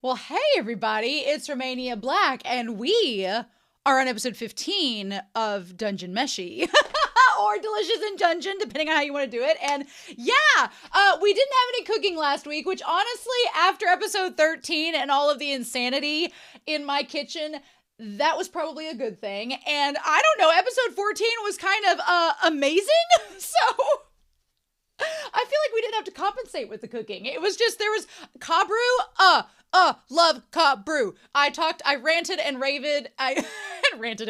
Well, hey everybody, it's Romania Black, and we are on episode 15 of Dungeon Meshi. Or Delicious in Dungeon, depending on how you want to do it. And yeah, we didn't have any cooking last week, which honestly, after episode 13 and all of the insanity in my kitchen, that was probably a good thing. And I don't know, episode 14 was kind of amazing. So I feel like we didn't have to compensate with the cooking. It was just, there was Cabrew, love Cabrew. I ranted and raved. I ranted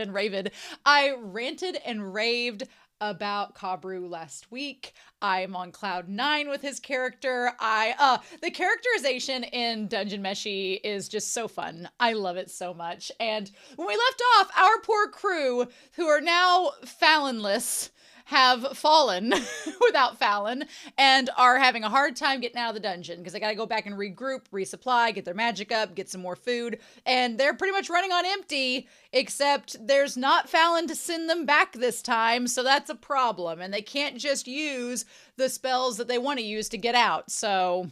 and raved about Cabrew last week. I'm on cloud 9 with his character. The characterization in Dungeon Meshi is just so fun. I love it so much. And when we left off, our poor crew, who are now Falinless, have fallen without Falin and are having a hard time getting out of the dungeon because they got to go back and regroup, resupply, get their magic up, get some more food, and they're pretty much running on empty, except there's not Falin to send them back this time, so that's a problem, and they can't just use the spells that they want to use to get out, so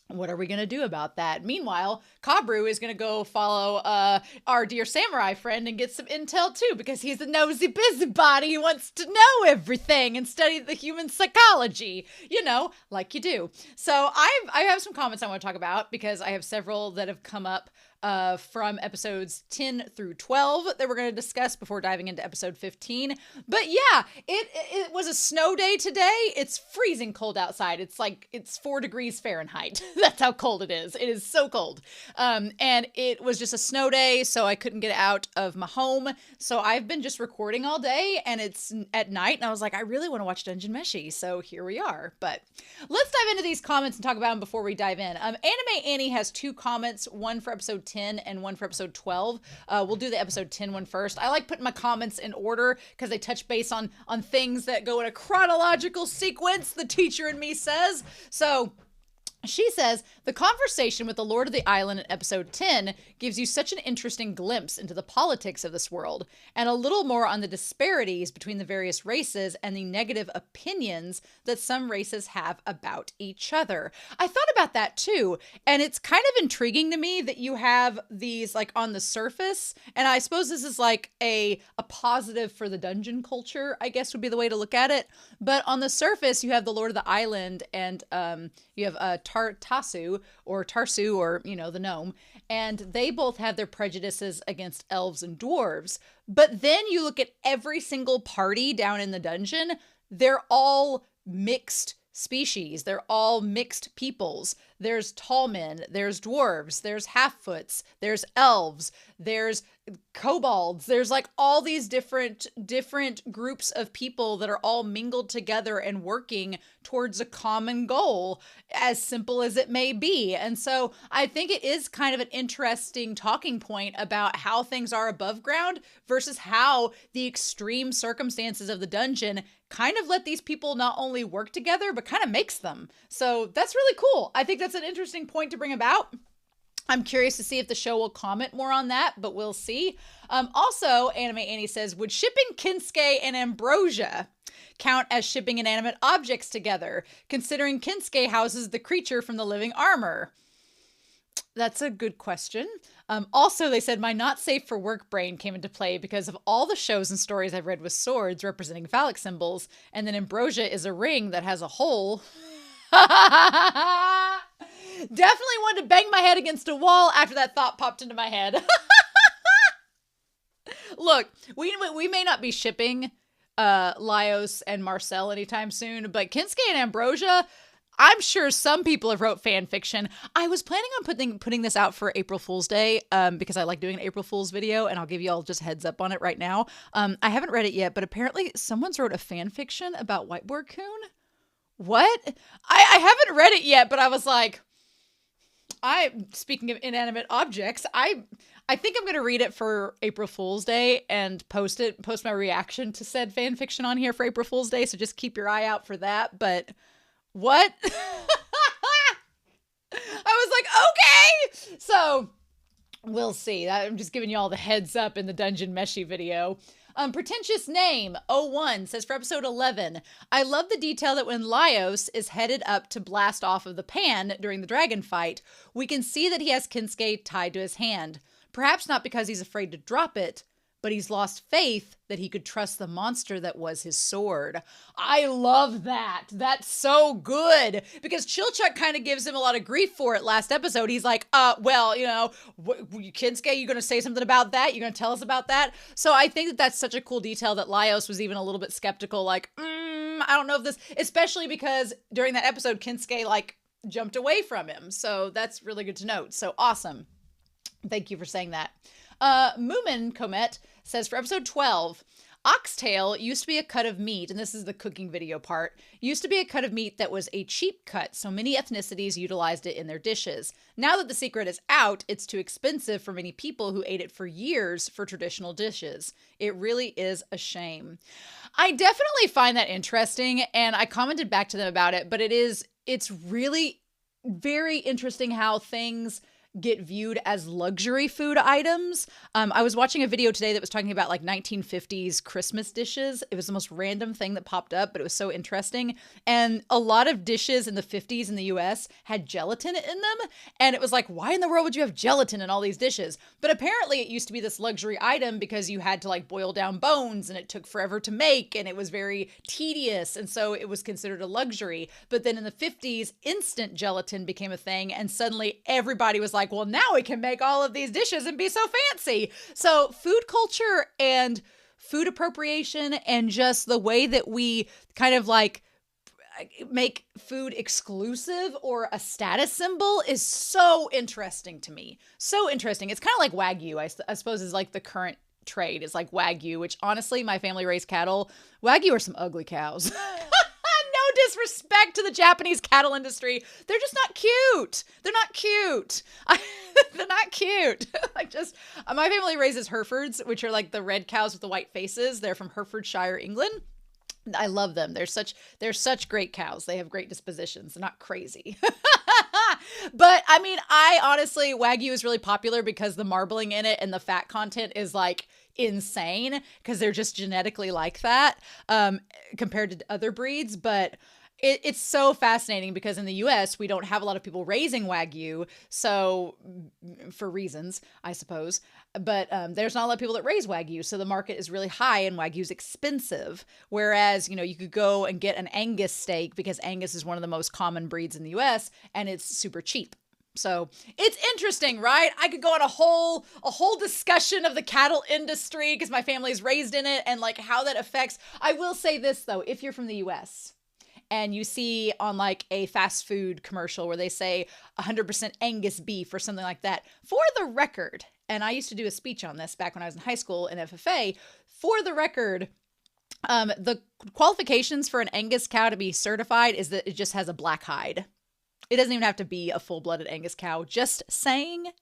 what are we going to do about that? Meanwhile, Cabrew is going to go follow our dear samurai friend and get some intel too, because he's a nosy busybody who wants to know everything and study the human psychology, you know, like you do. So I have some comments I want to talk about because I have several that have come up from episodes 10 through 12 that we're going to discuss before diving into episode 15. But yeah, it was a snow day today. It's freezing cold outside. It's 4 degrees Fahrenheit. That's how cold it is. It is so cold. And it was just a snow day, so I couldn't get out of my home. So I've been just recording all day, and it's at night, and I was like, I really want to watch Dungeon Meshi, so here we are. But let's dive into these comments and talk about them before we dive in. Anime Annie has 2 comments, one for episode 10 and one for episode 12. We'll do the episode 10 one first. I like putting my comments in order because they touch base on things that go in a chronological sequence, the teacher in me says. So she says, the conversation with the Lord of the Island in episode 10 gives you such an interesting glimpse into the politics of this world, and a little more on the disparities between the various races and the negative opinions that some races have about each other. I thought about that too, and it's kind of intriguing to me that you have these like on the surface, and I suppose this is like a positive for the dungeon culture, I guess would be the way to look at it, but on the surface you have the Lord of the Island and you have Tarsu, or, you know, the gnome, and they both have their prejudices against elves and dwarves. But then you look at every single party down in the dungeon, they're all mixed species. They're all mixed peoples. There's tall men, there's dwarves, there's half-foots, there's elves, there's kobolds, there's like all these different groups of people that are all mingled together and working towards a common goal, as simple as it may be. And so I think it is kind of an interesting talking point about how things are above ground versus how the extreme circumstances of the dungeon kind of let these people not only work together, but kind of makes them. So that's really cool. I think that's an interesting point to bring about. I'm curious to see if the show will comment more on that, but we'll see. Also, Anime Annie says, would shipping Kinsuke and Ambrosia count as shipping inanimate objects together, considering Kinsuke houses the creature from the living armor? That's a good question. Also, they said, my not safe for work brain came into play because of all the shows and stories I've read with swords representing phallic symbols, and then Ambrosia is a ring that has a hole. Definitely wanted to bang my head against a wall after that thought popped into my head. Look, we may not be shipping Laios and Marcel anytime soon, but Kinsuke and Ambrosia, I'm sure some people have wrote fan fiction. I was planning on putting this out for April Fool's Day because I like doing an April Fool's video, and I'll give you all just heads up on it right now. I haven't read it yet, but apparently someone's wrote a fan fiction about Whiteboard Coon. What? I haven't read it yet, but I was like, speaking of inanimate objects, I think I'm going to read it for April Fool's Day and post my reaction to said fan fiction on here for April Fool's Day. So just keep your eye out for that. But what? I was like, okay. So we'll see. I'm just giving you all the heads up in the Dungeon Meshi video. Pretentious Name 01 says for episode 11, I love the detail that when Laios is headed up to blast off of the pan during the dragon fight, we can see that he has Kinsuke tied to his hand. Perhaps not because he's afraid to drop it, but he's lost faith that he could trust the monster that was his sword. I love that. That's so good. Because Chilchuk kind of gives him a lot of grief for it last episode. He's like, well, you know, Kinsuke, you going to say something about that? You going to tell us about that? So I think that that's such a cool detail that Laios was even a little bit skeptical, like, I don't know if this, especially because during that episode, Kinsuke, like, jumped away from him. So that's really good to note. So awesome. Thank you for saying that. Moomin Comet says for episode 12, oxtail used to be a cut of meat, and this is the cooking video part, used to be a cut of meat that was a cheap cut, so many ethnicities utilized it in their dishes. Now that the secret is out, it's too expensive for many people who ate it for years for traditional dishes. It really is a shame. I definitely find that interesting, and I commented back to them about it, but it's really very interesting how things get viewed as luxury food items. I was watching a video today that was talking about like 1950s Christmas dishes. It was the most random thing that popped up, but it was so interesting. And a lot of dishes in the 50s in the US had gelatin in them. And it was like, why in the world would you have gelatin in all these dishes? But apparently it used to be this luxury item because you had to like boil down bones and it took forever to make and it was very tedious. And so it was considered a luxury. But then in the 50s, instant gelatin became a thing. And suddenly everybody was like, well, now we can make all of these dishes and be so fancy. So food culture and food appropriation and just the way that we kind of like make food exclusive or a status symbol is so interesting to me. So interesting. It's kind of like Wagyu, I suppose, is like the current trade is like Wagyu, which honestly, my family raised cattle. Wagyu are some ugly cows. Disrespect to the Japanese cattle industry. They're just not cute. They're not cute. They're not cute. Like just, my family raises Herefords, which are like the red cows with the white faces. They're from Herefordshire, England. I love them. They're such great cows. They have great dispositions. They're not crazy. But I mean, I honestly, Wagyu is really popular because the marbling in it and the fat content is like insane because they're just genetically like that compared to other breeds. But it's so fascinating because in the US, we don't have a lot of people raising Wagyu. So for reasons, I suppose, but there's not a lot of people that raise Wagyu. So the market is really high and Wagyu's expensive. Whereas, you know, you could go and get an Angus steak because Angus is one of the most common breeds in the US and it's super cheap. So it's interesting, right? I could go on a whole discussion of the cattle industry because my family's raised in it and like how that affects. I will say this though, if you're from the US and you see on like a fast food commercial where they say 100% Angus beef or something like that, for the record, and I used to do a speech on this back when I was in high school in FFA, for the record, the qualifications for an Angus cow to be certified is that it just has a black hide. It doesn't even have to be a full-blooded Angus cow. Just saying.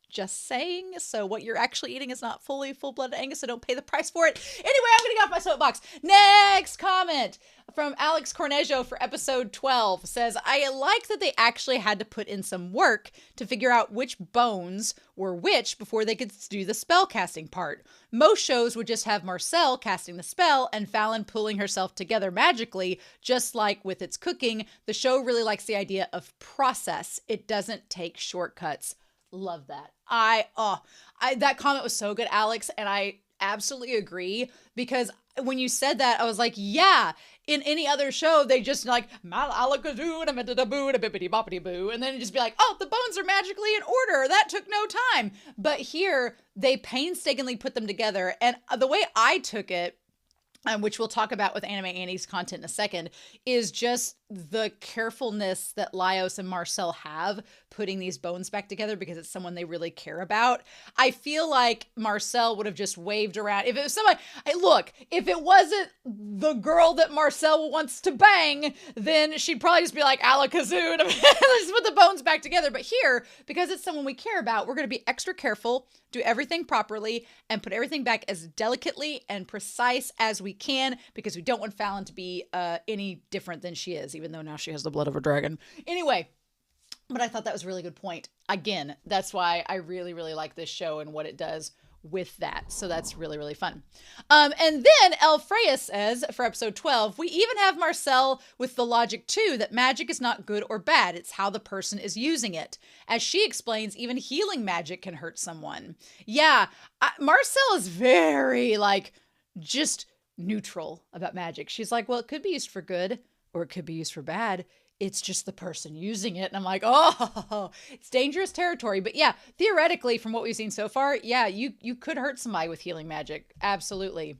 So what you're actually eating is not fully full-blooded Angus, so don't pay the price for it. Anyway, I'm going to get off my soapbox. Next comment from Alex Cornejo for episode 12 says, I like that they actually had to put in some work to figure out which bones were which before they could do the spell casting part. Most shows would just have Marcel casting the spell and Falin pulling herself together magically, just like with its cooking. The show really likes the idea of process. It doesn't take shortcuts. Love that. That comment was so good, Alex, and I absolutely agree because when you said that, I was like, yeah, in any other show, they just like, malakazoo and a bippity boppity boo, and then it'd just be like, oh, the bones are magically in order. That took no time. But here, they painstakingly put them together. And the way I took it, which we'll talk about with Anime Annie's content in a second, is just the carefulness that Laios and Marcel have putting these bones back together because it's someone they really care about. I feel like Marcel would have just waved around. If it was somebody, if it wasn't the girl that Marcel wants to bang, then she'd probably just be like, alakazoo, and just put the bones back together. But here, because it's someone we care about, we're going to be extra careful, do everything properly, and put everything back as delicately and precise as we can because we don't want Falin to be any different than she is, even though now she has the blood of a dragon. Anyway, but I thought that was a really good point. Again, that's why I really, really like this show and what it does with that. So that's really, really fun. And then Elfreya says for episode 12, we even have Marcel with the logic too, that magic is not good or bad. It's how the person is using it. As she explains, even healing magic can hurt someone. Yeah, Marcel is very like just neutral about magic. She's like, well, it could be used for good or it could be used for bad. It's just the person using it. And I'm like, oh, it's dangerous territory. But yeah, theoretically, from what we've seen so far, yeah, you could hurt somebody with healing magic. Absolutely.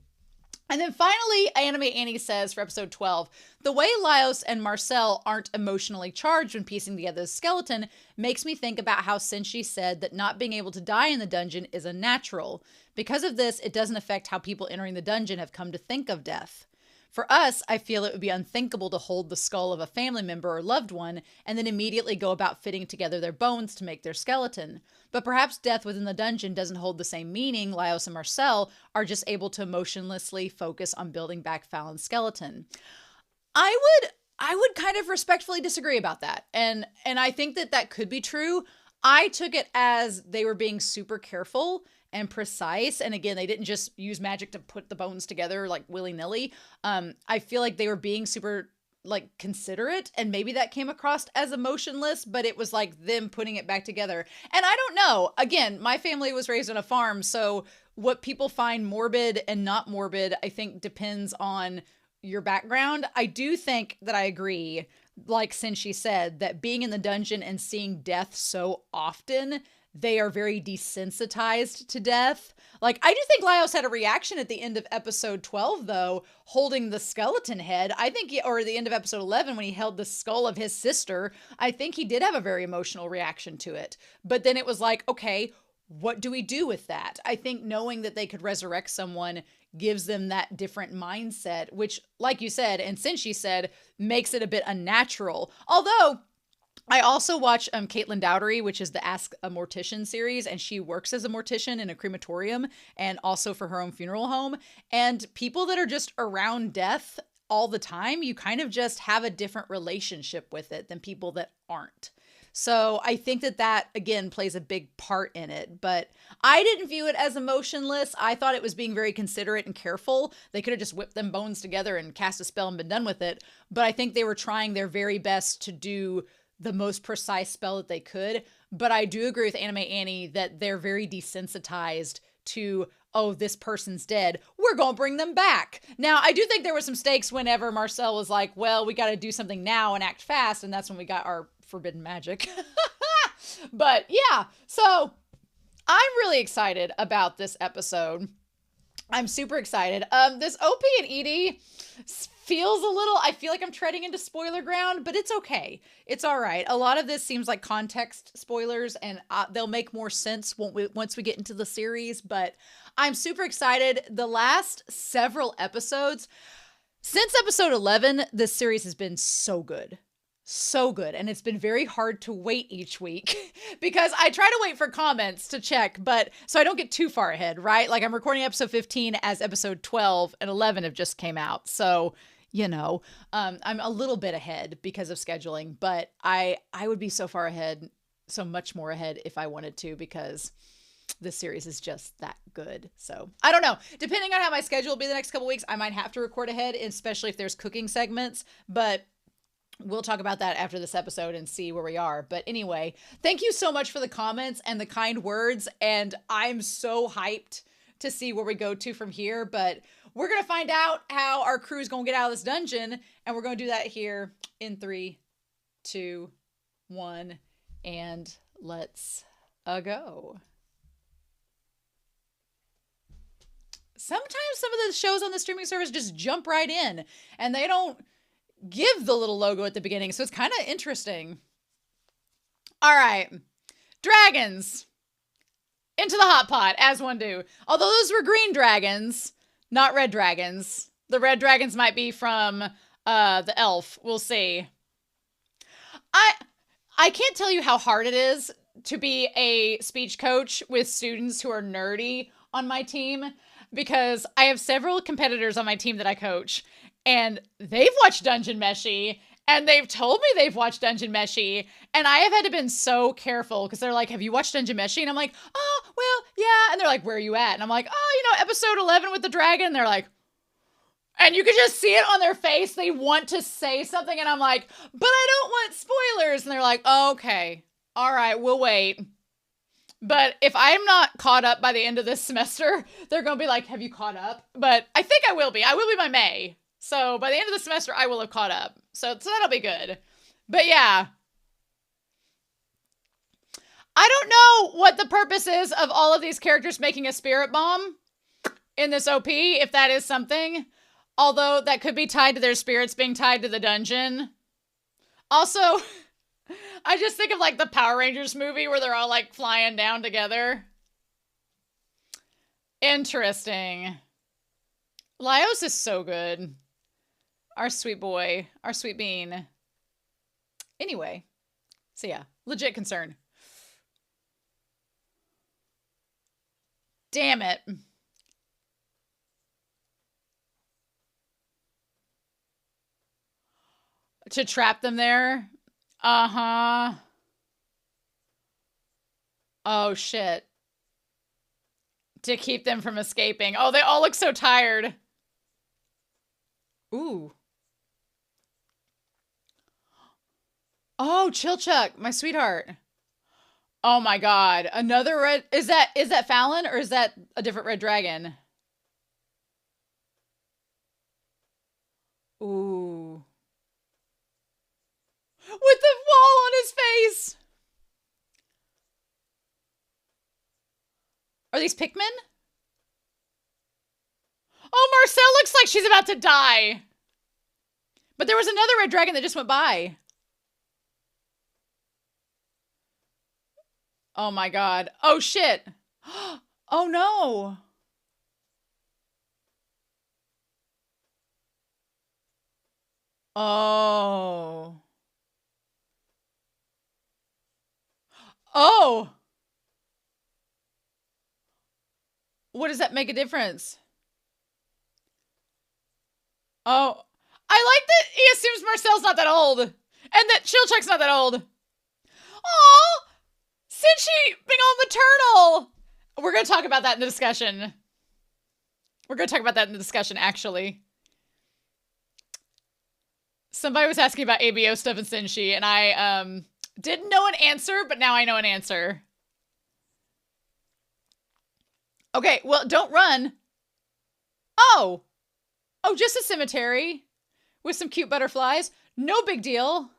And then finally, Anime Annie says for episode 12, the way Laios and Marcel aren't emotionally charged when piecing together the skeleton makes me think about how Senshi said that not being able to die in the dungeon is unnatural. Because of this, it doesn't affect how people entering the dungeon have come to think of death. For us, I feel it would be unthinkable to hold the skull of a family member or loved one and then immediately go about fitting together their bones to make their skeleton. But perhaps death within the dungeon doesn't hold the same meaning. Laios and Marcel are just able to emotionlessly focus on building back Falin's skeleton. I would kind of respectfully disagree about that. And I think that could be true. I took it as they were being super careful and precise. And again, they didn't just use magic to put the bones together like willy-nilly. I feel like they were being super like considerate, and maybe that came across as emotionless, but it was like them putting it back together. And I don't know. Again, my family was raised on a farm, so what people find morbid and not morbid, I think depends on your background. I do think that I agree, like Senshi said, that being in the dungeon and seeing death so often, they are very desensitized to death. Like, I do think Laios had a reaction at the end of episode 12, though, holding the skeleton head. I think or the end of episode 11, when he held the skull of his sister, I think he did have a very emotional reaction to it. But then it was like, okay, what do we do with that? I think knowing that they could resurrect someone gives them that different mindset, which, like you said, and since she said, makes it a bit unnatural. Although I also watch Caitlin Dowdery, which is the Ask a Mortician series, and she works as a mortician in a crematorium and also for her own funeral home. And people that are just around death all the time, you kind of just have a different relationship with it than people that aren't. So I think that again plays a big part in it, but I didn't view it as emotionless. I thought it was being very considerate and careful. They could have just whipped them bones together and cast a spell and been done with it. But I think they were trying their very best to do the most precise spell that they could. But I do agree with Anime Annie that they're very desensitized to, oh, this person's dead, we're gonna bring them back. Now, I do think there were some stakes whenever Marcel was like, well, we gotta do something now and act fast, and that's when we got our forbidden magic. But yeah, so I'm really excited about this episode. I'm super excited. This OP and ED feels a little, I feel like I'm treading into spoiler ground, but it's okay. It's all right. A lot of this seems like context spoilers, and they'll make more sense once we get into the series, but I'm super excited. The last several episodes, since episode 11, this series has been so good. So good. And it's been very hard to wait each week because I try to wait for comments to check, but so I don't get too far ahead, right? Like I'm recording episode 15 as episode 12 and 11 have just came out. So, you know, I'm a little bit ahead because of scheduling, but I would be so far ahead, so much more ahead if I wanted to, because this series is just that good. So I don't know, depending on how my schedule will be the next couple weeks, I might have to record ahead, especially if there's cooking segments, but we'll talk about that after this episode and see where we are. But anyway, thank you so much for the comments and the kind words. And I'm so hyped to see where we go to from here. But we're going to find out how our crew is going to get out of this dungeon. And we're going to do that here in 3, 2, 1. And let's go. Sometimes some of the shows on the streaming service just jump right in and they don't give the little logo at the beginning, so it's kind of interesting. All right, dragons into the hot pot, as one do. Although those were green dragons, not red dragons. The red dragons might be from the elf. We'll see. I can't tell you how hard it is to be a speech coach with students who are nerdy on my team, because I have several competitors on my team that I coach. And they've watched Dungeon Meshi, and they've told me they've watched Dungeon Meshi, and I have had to been so careful because they're like, have you watched Dungeon Meshi? And I'm like, oh, well, yeah. And they're like, where are you at? And I'm like, oh, episode 11 with the dragon. And they're like, and you could just see it on their face. They want to say something. And I'm like, but I don't want spoilers. And they're like, okay, all right, we'll wait. But if I'm not caught up by the end of this semester, they're going to be like, have you caught up? But I think I will be. I will be by May. So by the end of the semester, I will have caught up. So that'll be good. But yeah. I don't know what the purpose is of all of these characters making a spirit bomb in this OP, if that is something. Although that could be tied to their spirits being tied to the dungeon. Also, I just think of like the Power Rangers movie where they're all like flying down together. Interesting. Laios is so good. Our sweet boy. Our sweet bean. Anyway. So yeah, legit concern. Damn it. To trap them there? Uh-huh. Oh, shit. To keep them from escaping. Oh, they all look so tired. Ooh. Oh, Chilchuck, my sweetheart. Oh my god. Another red... Is that Falin or is that a different red dragon? Ooh. With the wall on his face. Are these Pikmin? Oh, Marcel looks like she's about to die. But there was another red dragon that just went by. Oh my god. Oh shit. Oh no. Oh. Oh. What does that make a difference? Oh. I like that he assumes Marcel's not that old. And that Chilchuck's not that old. Oh, Cinchi being all maternal. We're going to talk about that in the discussion. We're going to talk about that in the discussion, actually. Somebody was asking about ABO stuff in Cinchi, and I didn't know an answer, but now I know an answer. Okay, well, don't run. Oh. Oh, just a cemetery with some cute butterflies. No big deal.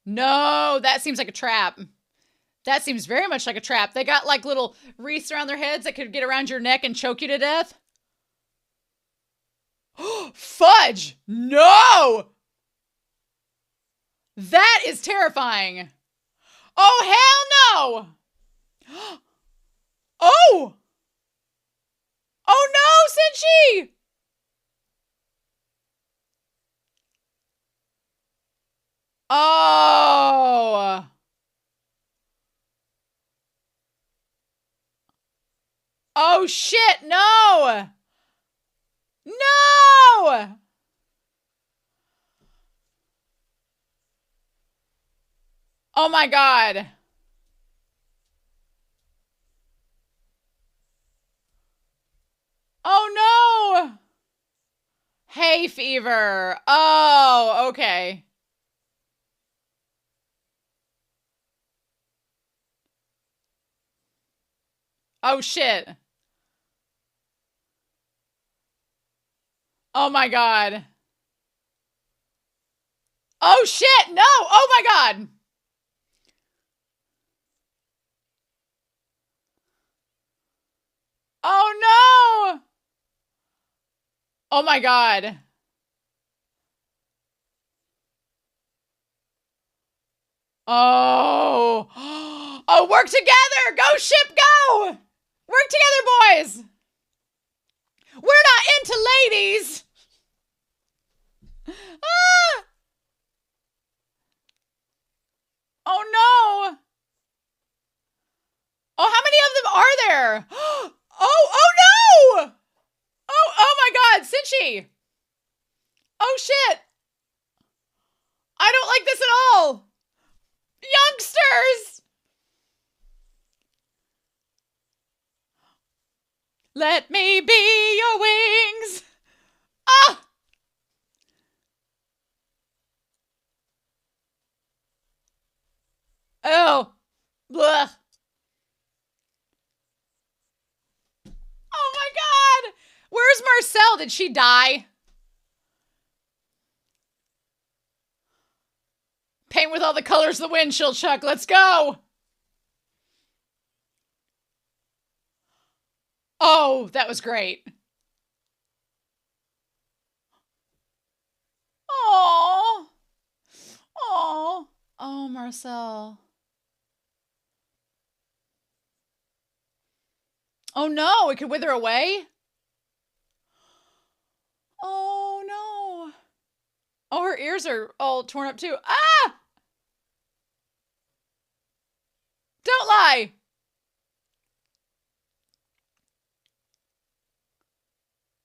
No, that seems like a trap. That seems very much like a trap. They got like little wreaths around their heads that could get around your neck and choke you to death. Fudge! No! That is terrifying. Oh, hell no! Oh! Oh no, Cinchi! Oh! Oh shit, no! No! Oh my god. Oh no! Hay fever. Oh, okay. Oh shit. Oh my god. Oh shit, no! Oh my god! Oh no! Oh my god. Oh. Oh, work together! Go ship, go! Work together, boys! We're not into ladies! Ah! Oh no! Oh, how many of them are there? Oh no! Oh my god, Cinchi! Oh shit! I don't like this at all! Youngsters! Let me be your wings. Ah! Oh. Blech. Oh my god! Where's Marcel? Did she die? Paint with all the colors of the windshield, Chuck. Let's go! Oh, that was great. Oh. Oh. Oh, Marcel. Oh no, it could wither away? Oh no. Oh, her ears are all torn up too. Ah! Don't lie!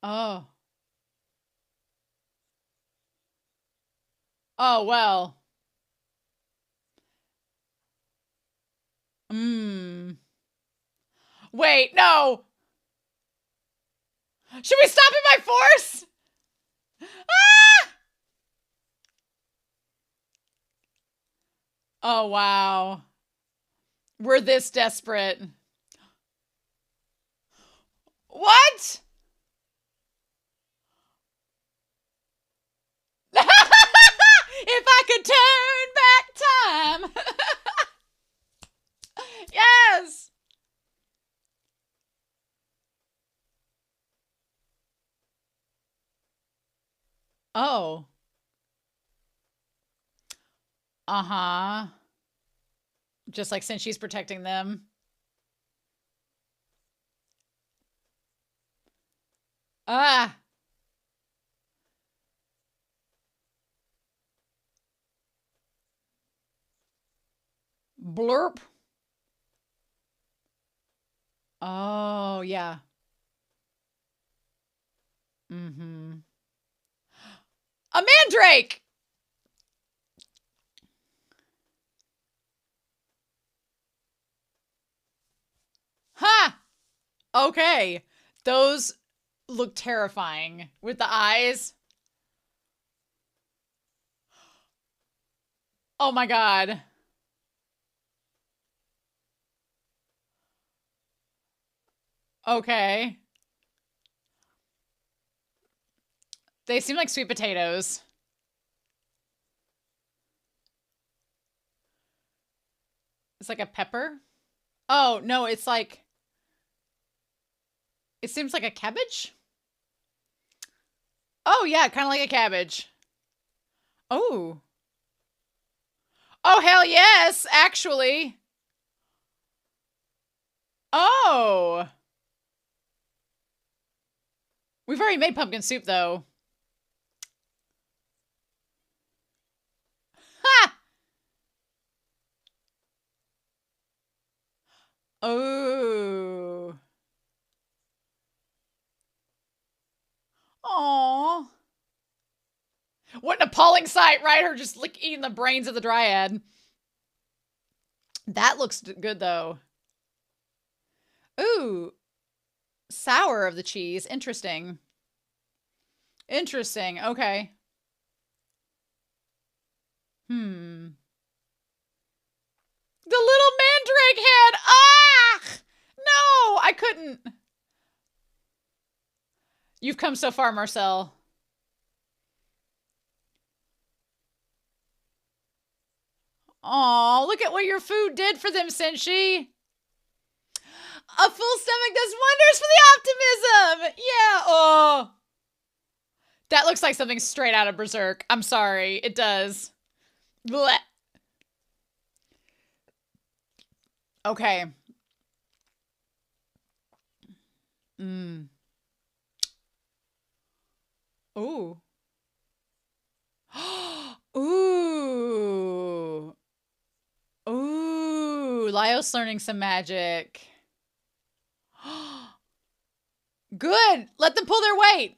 Oh. Oh, well. Wait, no! Should we stop it by force? Ah! Oh, wow. We're this desperate. What? If I could turn back time. Yes. Oh. Uh-huh. Just like since she's protecting them. Ah. Blurp. Oh, yeah. Mm-hmm. A mandrake! Ha! Okay. Those look terrifying with the eyes. Oh my god. Okay. They seem like sweet potatoes. It's like a pepper. Oh, no, it's like... It seems like a cabbage? Oh, yeah, kind of like a cabbage. Oh. Oh, hell yes, actually. Oh. We've already made pumpkin soup, though. Ha! Oh. Aww. What an appalling sight, right? Her just like eating the brains of the dryad. That looks good, though. Ooh. Sour of the cheese. Interesting. Interesting. Okay. The little mandrake head. Ah! No, I couldn't. You've come so far, Marcel. Aw, look at what your food did for them, Senshi. A full stomach does wonders for the optimism. Yeah. Oh. That looks like something straight out of Berserk. I'm sorry. It does. Blech. Okay. Ooh. Ooh. Ooh. Lyos learning some magic. Good. Let them pull their weight.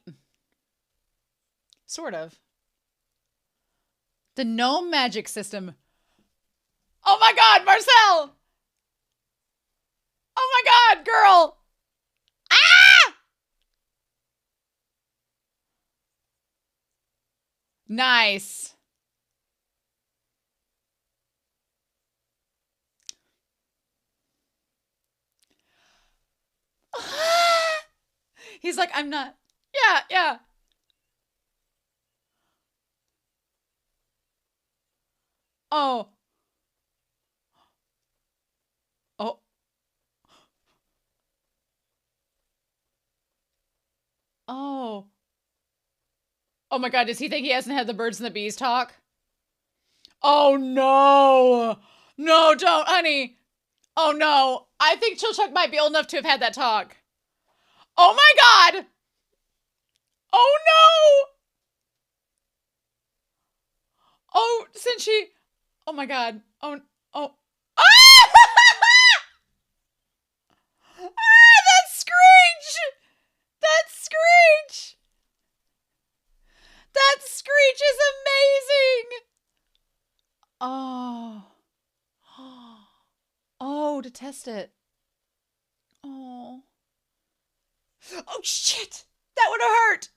Sort of. The gnome magic system. Oh my god, Marcel! Oh my god, girl! Ah! Nice. He's like, I'm not. Yeah, yeah. Oh. Oh. Oh. Oh my God, does he think he hasn't had the birds and the bees talk? Oh no. No, don't, honey. Oh no. I think Chilchuck might be old enough to have had that talk. Oh my God. Oh no. Oh, since she. Oh my God. Oh. Oh. Ah! Ah, that's Screech. That's Screech. That Screech is amazing. Oh. Oh, to test it. Oh. Oh, shit. That would have hurt.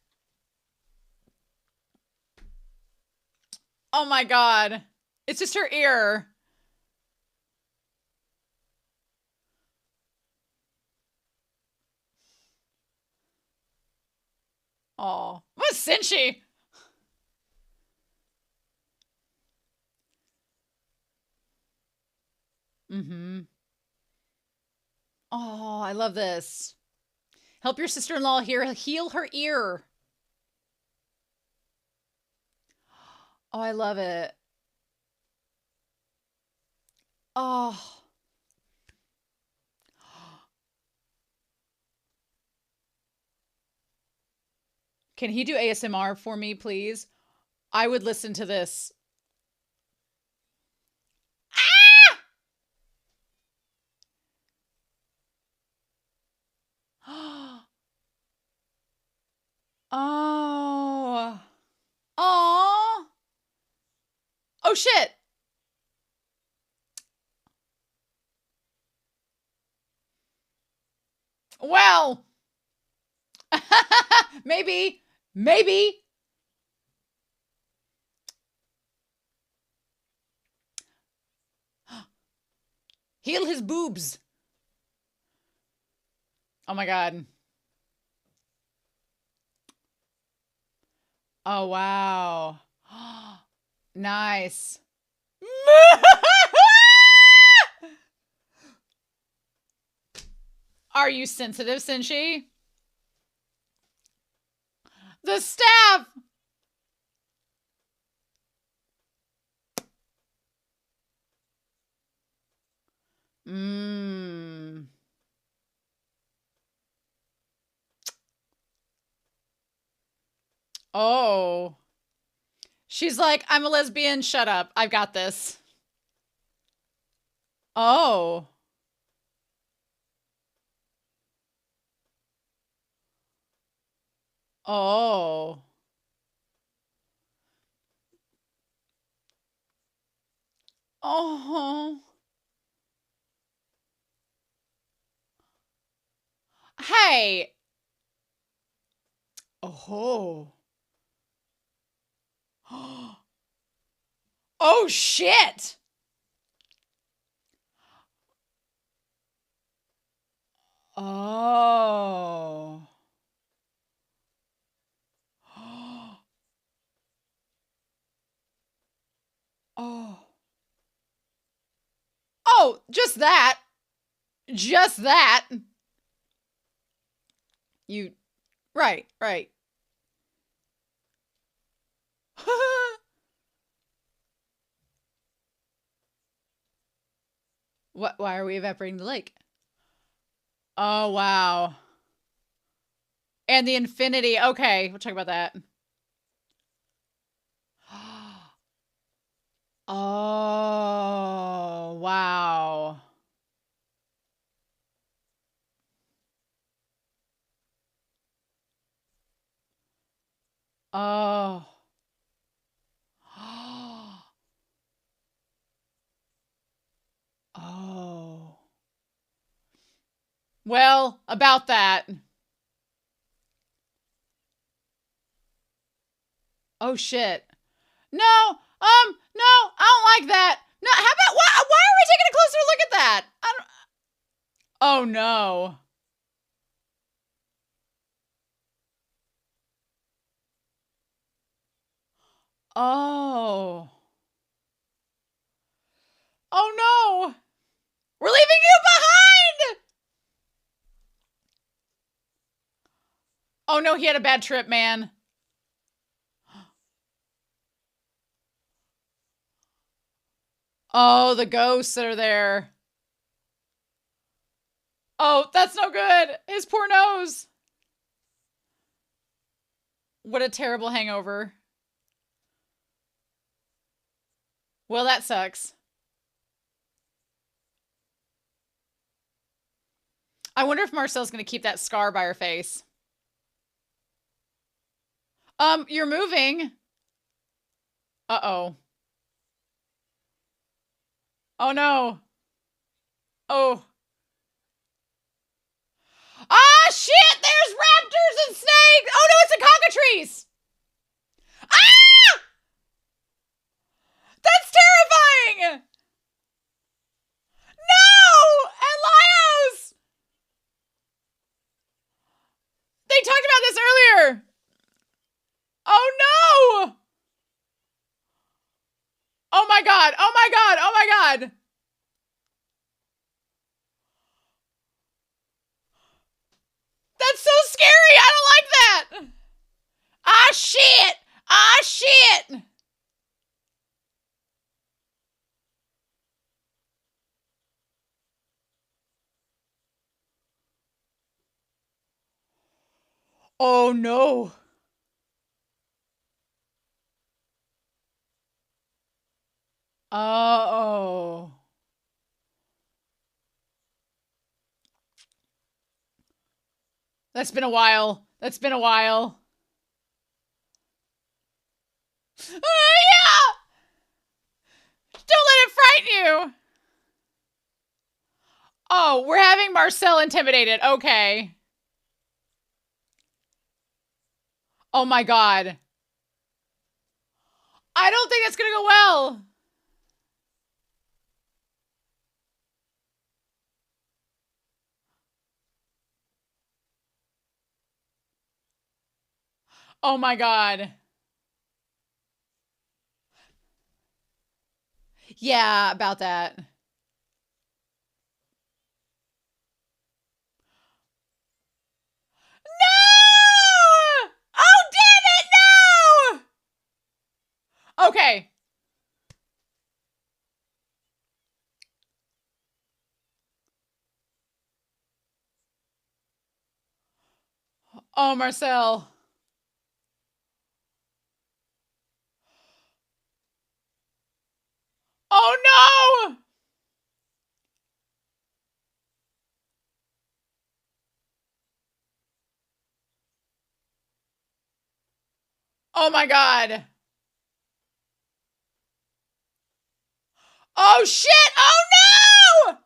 Oh my God. It's just her ear. Oh. What a cinchy. Mm-hmm. Oh, I love this. Help your sister-in-law here heal her ear. Oh, I love it. Oh. Can he do ASMR for me, please? I would listen to this. Ah! Oh. Oh. Oh, shit. Well. Maybe. Maybe. Heal his boobs. Oh my God. Oh, wow. Nice. Are you sensitive, Cinchi? The staff. Mmm. Oh. She's like, I'm a lesbian. Shut up. I've got this. Oh. Oh. Oh. Hey. Oh. Oh, shit. Oh. Oh. Oh, just that. Just that. You. Right, right. What? Why are we evaporating the lake? Oh, wow. And the infinity. Okay, we'll talk about that. Oh, wow. Oh. Oh. Well, about that. Oh, shit. No, no, I don't like that. No, how about, why are we taking a closer look at that? I don't, oh no. Oh. Oh no. We're leaving you behind. Oh no, he had a bad trip, man. Oh, the ghosts that are there. Oh, that's no good. His poor nose. What a terrible hangover. Well, that sucks. I wonder if Marcel's going to keep that scar by her face. You're moving. Uh-oh. Oh, no. Oh. Ah, shit! There's raptors and snakes! Oh, no, it's a cockatrice! Ah! That's terrifying! No! Elias! They talked about this earlier! Oh, no! Oh, my God! Oh, my God! Oh, my God! That's so scary! I don't like that! Ah, shit! Ah, shit! Oh, no. Uh-oh. That's been a while. That's been a while. Yeah! Don't let it frighten you! Oh, we're having Marcel intimidated. Okay. Oh my God. I don't think that's gonna go well. Oh my God. Yeah, about that. No! Oh, damn it, no! Okay. Oh, Marcel. Oh, no! Oh my God. Oh, shit! Oh, no!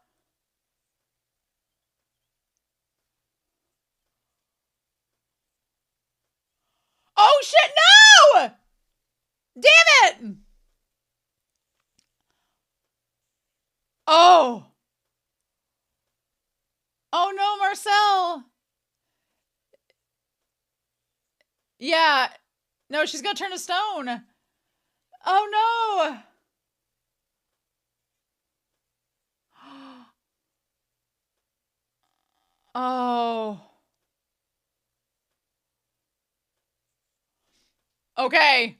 Oh, shit, no! Damn it! Oh. Oh, no, Marcel. Yeah. No, she's gonna turn to stone. Oh, no. Oh. Okay.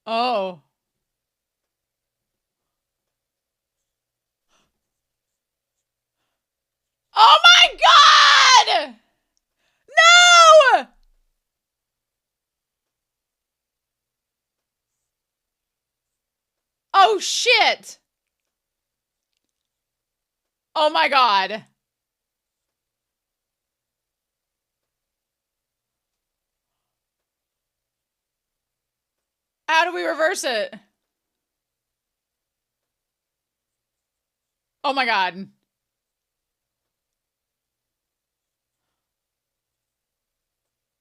Oh. Oh my God! No! Oh shit! Oh my God. How do we reverse it? Oh my God.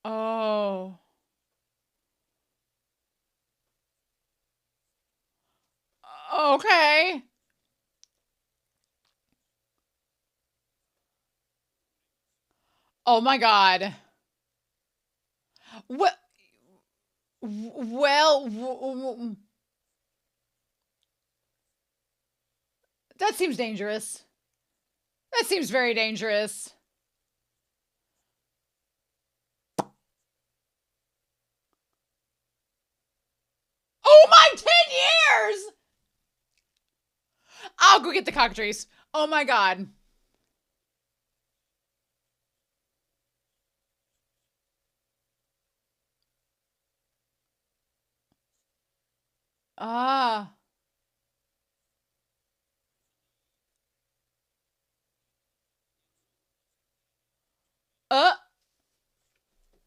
Oh. Okay. Oh my God. What? Well, that seems dangerous. That seems very dangerous. Oh my, 10 years! I'll go get the cockatrice. Oh my God. Ah.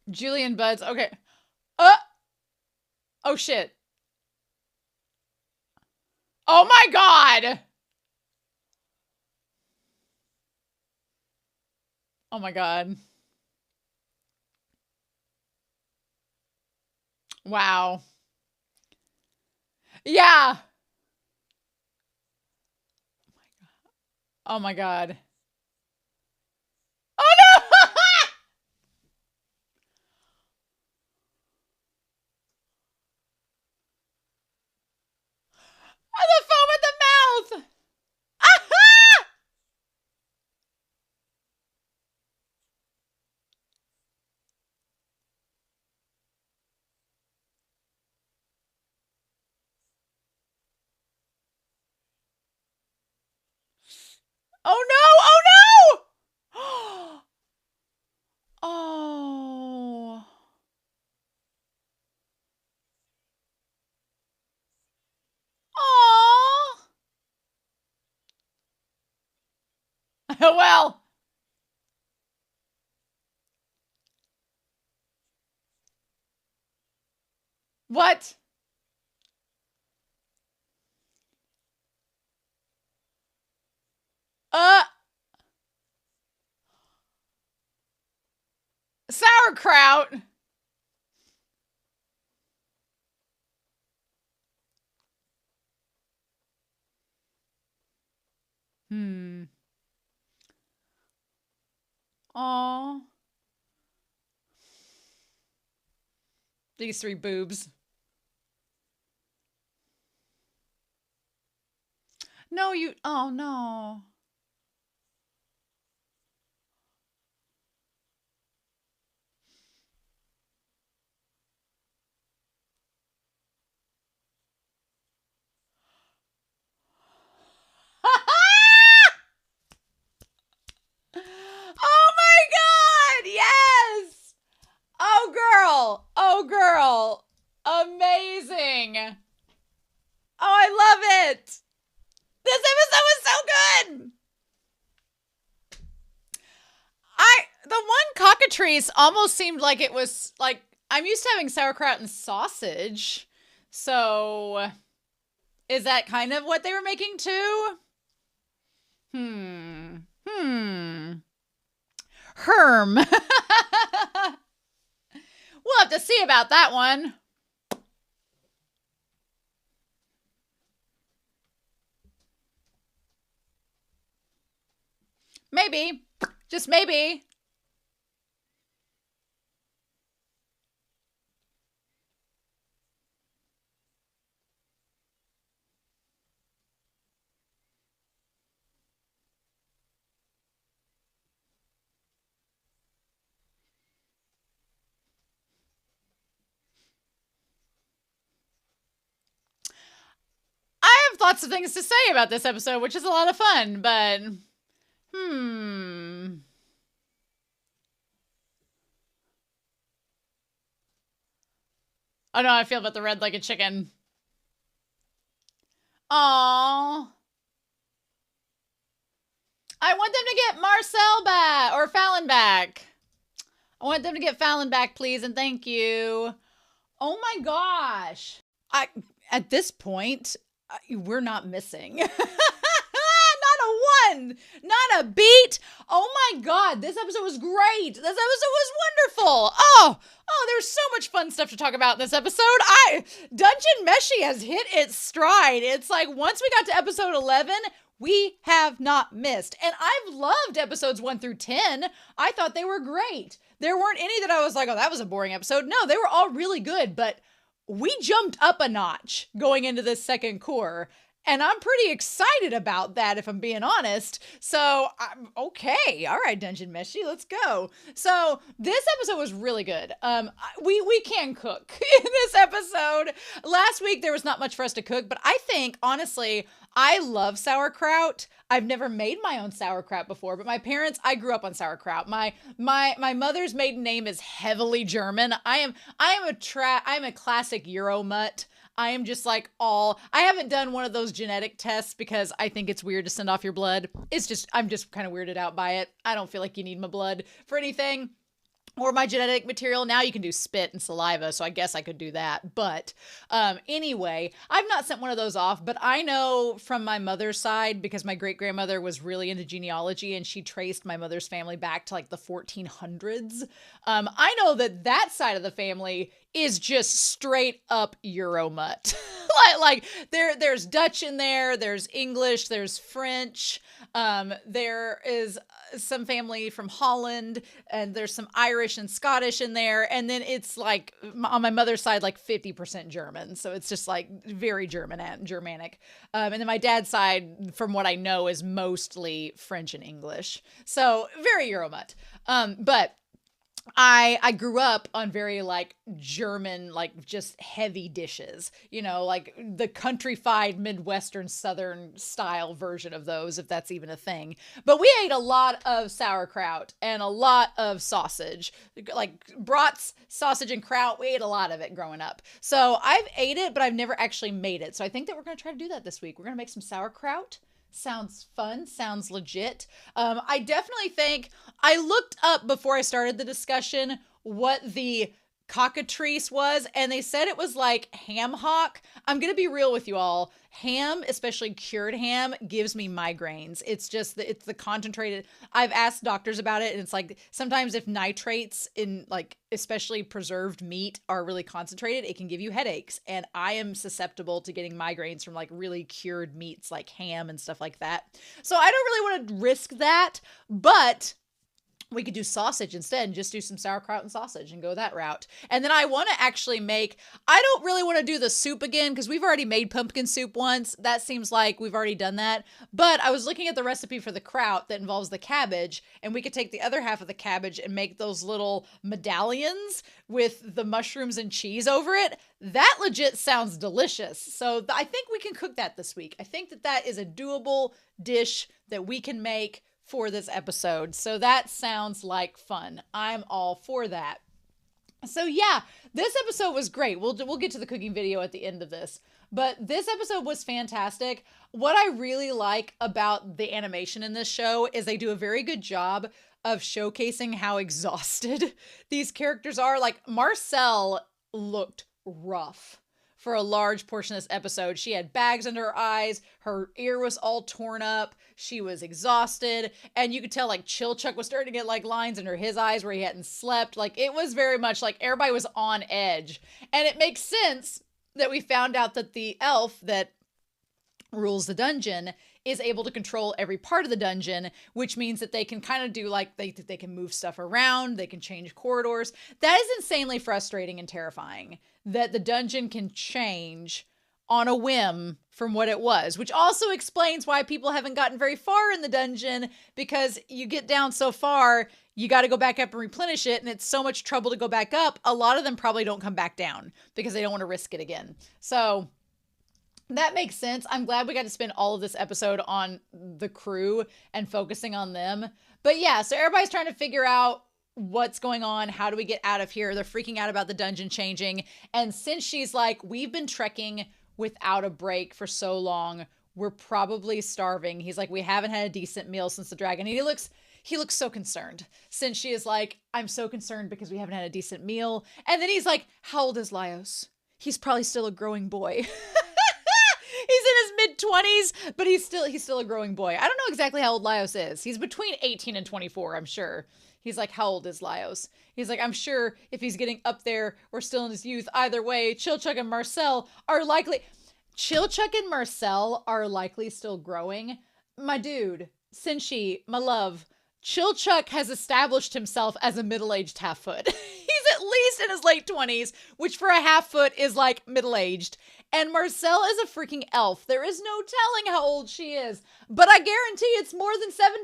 Julian Buds. Okay. Oh shit. Oh my God. Oh my God. Wow. Yeah. Oh my God. Oh no! The foam at the mouth! Oh no! Oh no! Oh. Oh. Well. What? Sauerkraut. Hmm. Aw. These 3 boobs. No, you. Oh no. Oh my God! Yes! Oh girl! Oh girl! Amazing! Oh, I love it! This episode was so good! The one cockatrice almost seemed like it was like, I'm used to having sauerkraut and sausage. So is that kind of what they were making too? Herm. We'll have to see about that one. Maybe. Just maybe. I have lots of things to say about this episode, which is a lot of fun, but Oh no, I feel about the red-legged chicken. Aww. I want them to get Marcel back, or Falin back. I want them to get Falin back, please, and thank you. Oh my gosh. At this point, we're not missing. Not a one. Not a beat. Oh my God, this episode was great. This episode was wonderful. Oh, there's so much fun stuff to talk about in this episode. Dungeon Meshi has hit its stride. It's like once we got to episode 11, we have not missed. And I've loved episodes 1 through 10. I thought they were great. There weren't any that I was like, oh, that was a boring episode. No, they were all really good, but we jumped up a notch going into this second core. And I'm pretty excited about that, if I'm being honest. So, okay. All right, Dungeon Meshi, let's go. So, this episode was really good. We can cook in this episode. Last week, there was not much for us to cook, but I think, honestly, I love sauerkraut. I've never made my own sauerkraut before, but my parents, I grew up on sauerkraut. My mother's maiden name is heavily German. I am a classic Euro mutt. I am just like I haven't done one of those genetic tests because I think it's weird to send off your blood. I'm just kind of weirded out by it. I don't feel like you need my blood for anything. Or my genetic material. Now you can do spit and saliva, so I guess I could do that. But anyway, I've not sent one of those off, but I know from my mother's side, because my great-grandmother was really into genealogy and she traced my mother's family back to like the 1400s. I know that side of the family is just straight up Euromut. like there's Dutch in there, there's English, there's French, there is some family from Holland, and there's some Irish and Scottish in there, and then it's like on my mother's side like 50% German, so it's just like very Germanic. And then my dad's side, from what I know, is mostly French and English, so very Euromut. But I grew up on very like German, like just heavy dishes, like the countrified Midwestern Southern style version of those, if that's even a thing. But we ate a lot of sauerkraut and a lot of sausage, like brats, sausage, and kraut. We ate a lot of it growing up. So I've ate it, but I've never actually made it. So I think that we're going to try to do that this week. We're going to make some sauerkraut. Sounds fun. Sounds legit. I definitely think I looked up before I started the discussion what the Cockatrice was, and they said it was like ham hock. I'm going to be real with you all. Ham, especially cured ham, gives me migraines. It's the concentrated. I've asked doctors about it, and it's like sometimes if nitrates in like especially preserved meat are really concentrated, it can give you headaches. And I am susceptible to getting migraines from like really cured meats like ham and stuff like that. So I don't really want to risk that, but we could do sausage instead and just do some sauerkraut and sausage and go that route. And then I want to actually I don't really want to do the soup again because we've already made pumpkin soup once. That seems like we've already done that. But I was looking at the recipe for the kraut that involves the cabbage, and we could take the other half of the cabbage and make those little medallions with the mushrooms and cheese over it. That legit sounds delicious. So I think we can cook that this week. I think that is a doable dish that we can make for this episode. So that sounds like fun. I'm all for that. So yeah, this episode was great. We'll get to the cooking video at the end of this, but this episode was fantastic. What I really like about the animation in this show is they do a very good job of showcasing how exhausted these characters are. Like Marcel looked rough for a large portion of this episode. She had bags under her eyes. Her ear was all torn up. She was exhausted. And you could tell like Chilchuck was starting to get like lines under his eyes where he hadn't slept. Like it was very much like everybody was on edge. And it makes sense that we found out that the elf that rules the dungeon is able to control every part of the dungeon, which means that they can kind of do like, they can move stuff around, they can change corridors. That is insanely frustrating and terrifying that the dungeon can change on a whim from what it was, which also explains why people haven't gotten very far in the dungeon, because you get down so far, you got to go back up and replenish it, and it's so much trouble to go back up. A lot of them probably don't come back down because they don't want to risk it again. So that makes sense. I'm glad we got to spend all of this episode on the crew and focusing on them. But yeah, so everybody's trying to figure out what's going on. How do we get out of here? They're freaking out about the dungeon changing. And since she's like, we've been trekking without a break for so long, we're probably starving. He's like, we haven't had a decent meal since the dragon. And he looks so concerned, since she is like, I'm so concerned because we haven't had a decent meal. And then he's like, how old is Laios? He's probably still a growing boy. in his mid-20s, but he's still a growing boy. I don't know exactly how old Laios is. He's between 18 and 24, I'm sure. He's like, how old is Laios? He's like, I'm sure if he's getting up there or still in his youth, either way, Chilchuck and Marcel are likely... Chilchuck and Marcel are likely still growing. My dude, Senshi, my love, Chilchuck has established himself as a middle-aged half-foot. He's at least in his late 20s, which for a half-foot is like middle-aged. And Marcel is a freaking elf. There is no telling how old she is, but I guarantee it's more than 17.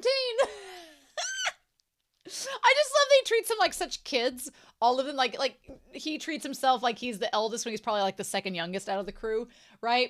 I just love that he treats them like such kids. All of them, like he treats himself like he's the eldest when he's probably like the second youngest out of the crew, right?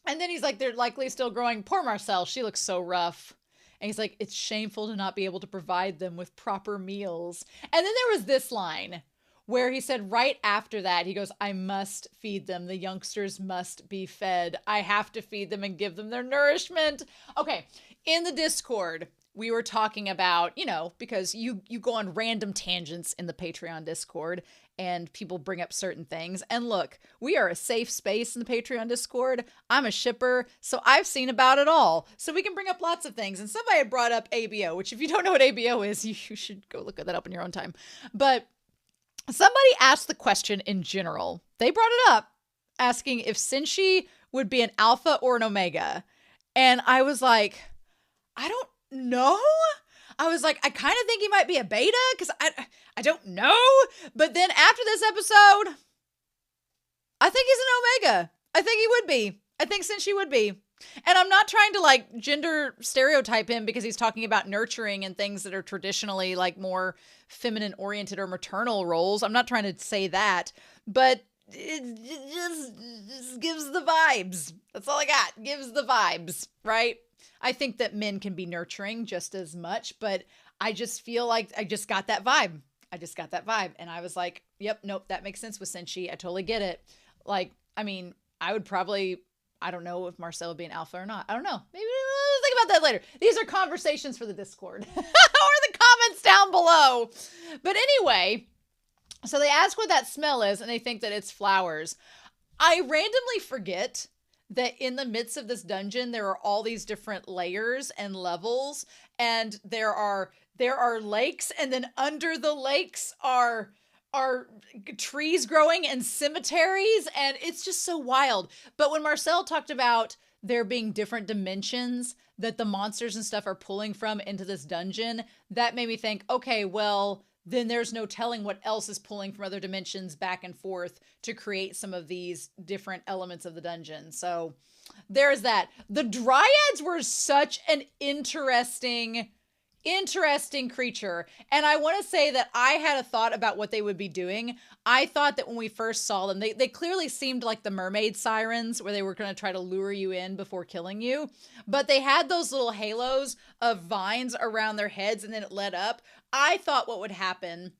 And then he's like, they're likely still growing. Poor Marcel, she looks so rough. And he's like, it's shameful to not be able to provide them with proper meals. And then there was this line where he said right after that, he goes, I must feed them. The youngsters must be fed. I have to feed them and give them their nourishment. Okay, in the Discord, we were talking about, because you go on random tangents in the Patreon Discord and people bring up certain things. And look, we are a safe space in the Patreon Discord. I'm a shipper, so I've seen about it all. So we can bring up lots of things. And somebody had brought up ABO, which if you don't know what ABO is, you should go look that up in your own time. But somebody asked the question in general. They brought it up asking if Senshi would be an alpha or an omega. And I was like, I don't know. I was like, I kind of think he might be a beta because I don't know. But then after this episode, I think he's an omega. I think he would be. I think Senshi would be. And I'm not trying to like gender stereotype him because he's talking about nurturing and things that are traditionally like more feminine oriented or maternal roles. I'm not trying to say that, but it just gives the vibes. That's all I got. Gives the vibes, right? I think that men can be nurturing just as much, but I just feel like I just got that vibe. And I was like, yep, nope, that makes sense with Senshi. I totally get it. Like, I mean, I would probably, I don't know if Marcel would be an alpha or not. I don't know. Maybe we'll think about that later. These are conversations for the Discord or the comments down below. But anyway, so they ask what that smell is and they think that it's flowers. I randomly forget that in the midst of this dungeon, there are all these different layers and levels, and there are lakes, and then under the lakes are trees growing and cemeteries, and it's just so wild. But when Marcel talked about there being different dimensions that the monsters and stuff are pulling from into this dungeon, that made me think, okay, well, then there's no telling what else is pulling from other dimensions back and forth to create some of these different elements of the dungeon. So there's that. The Dryads were such an interesting creature. And I want to say that I had a thought about what they would be doing. I thought that when we first saw them, they clearly seemed like the mermaid sirens where they were going to try to lure you in before killing you. But they had those little halos of vines around their heads and then it led up. I thought what would happen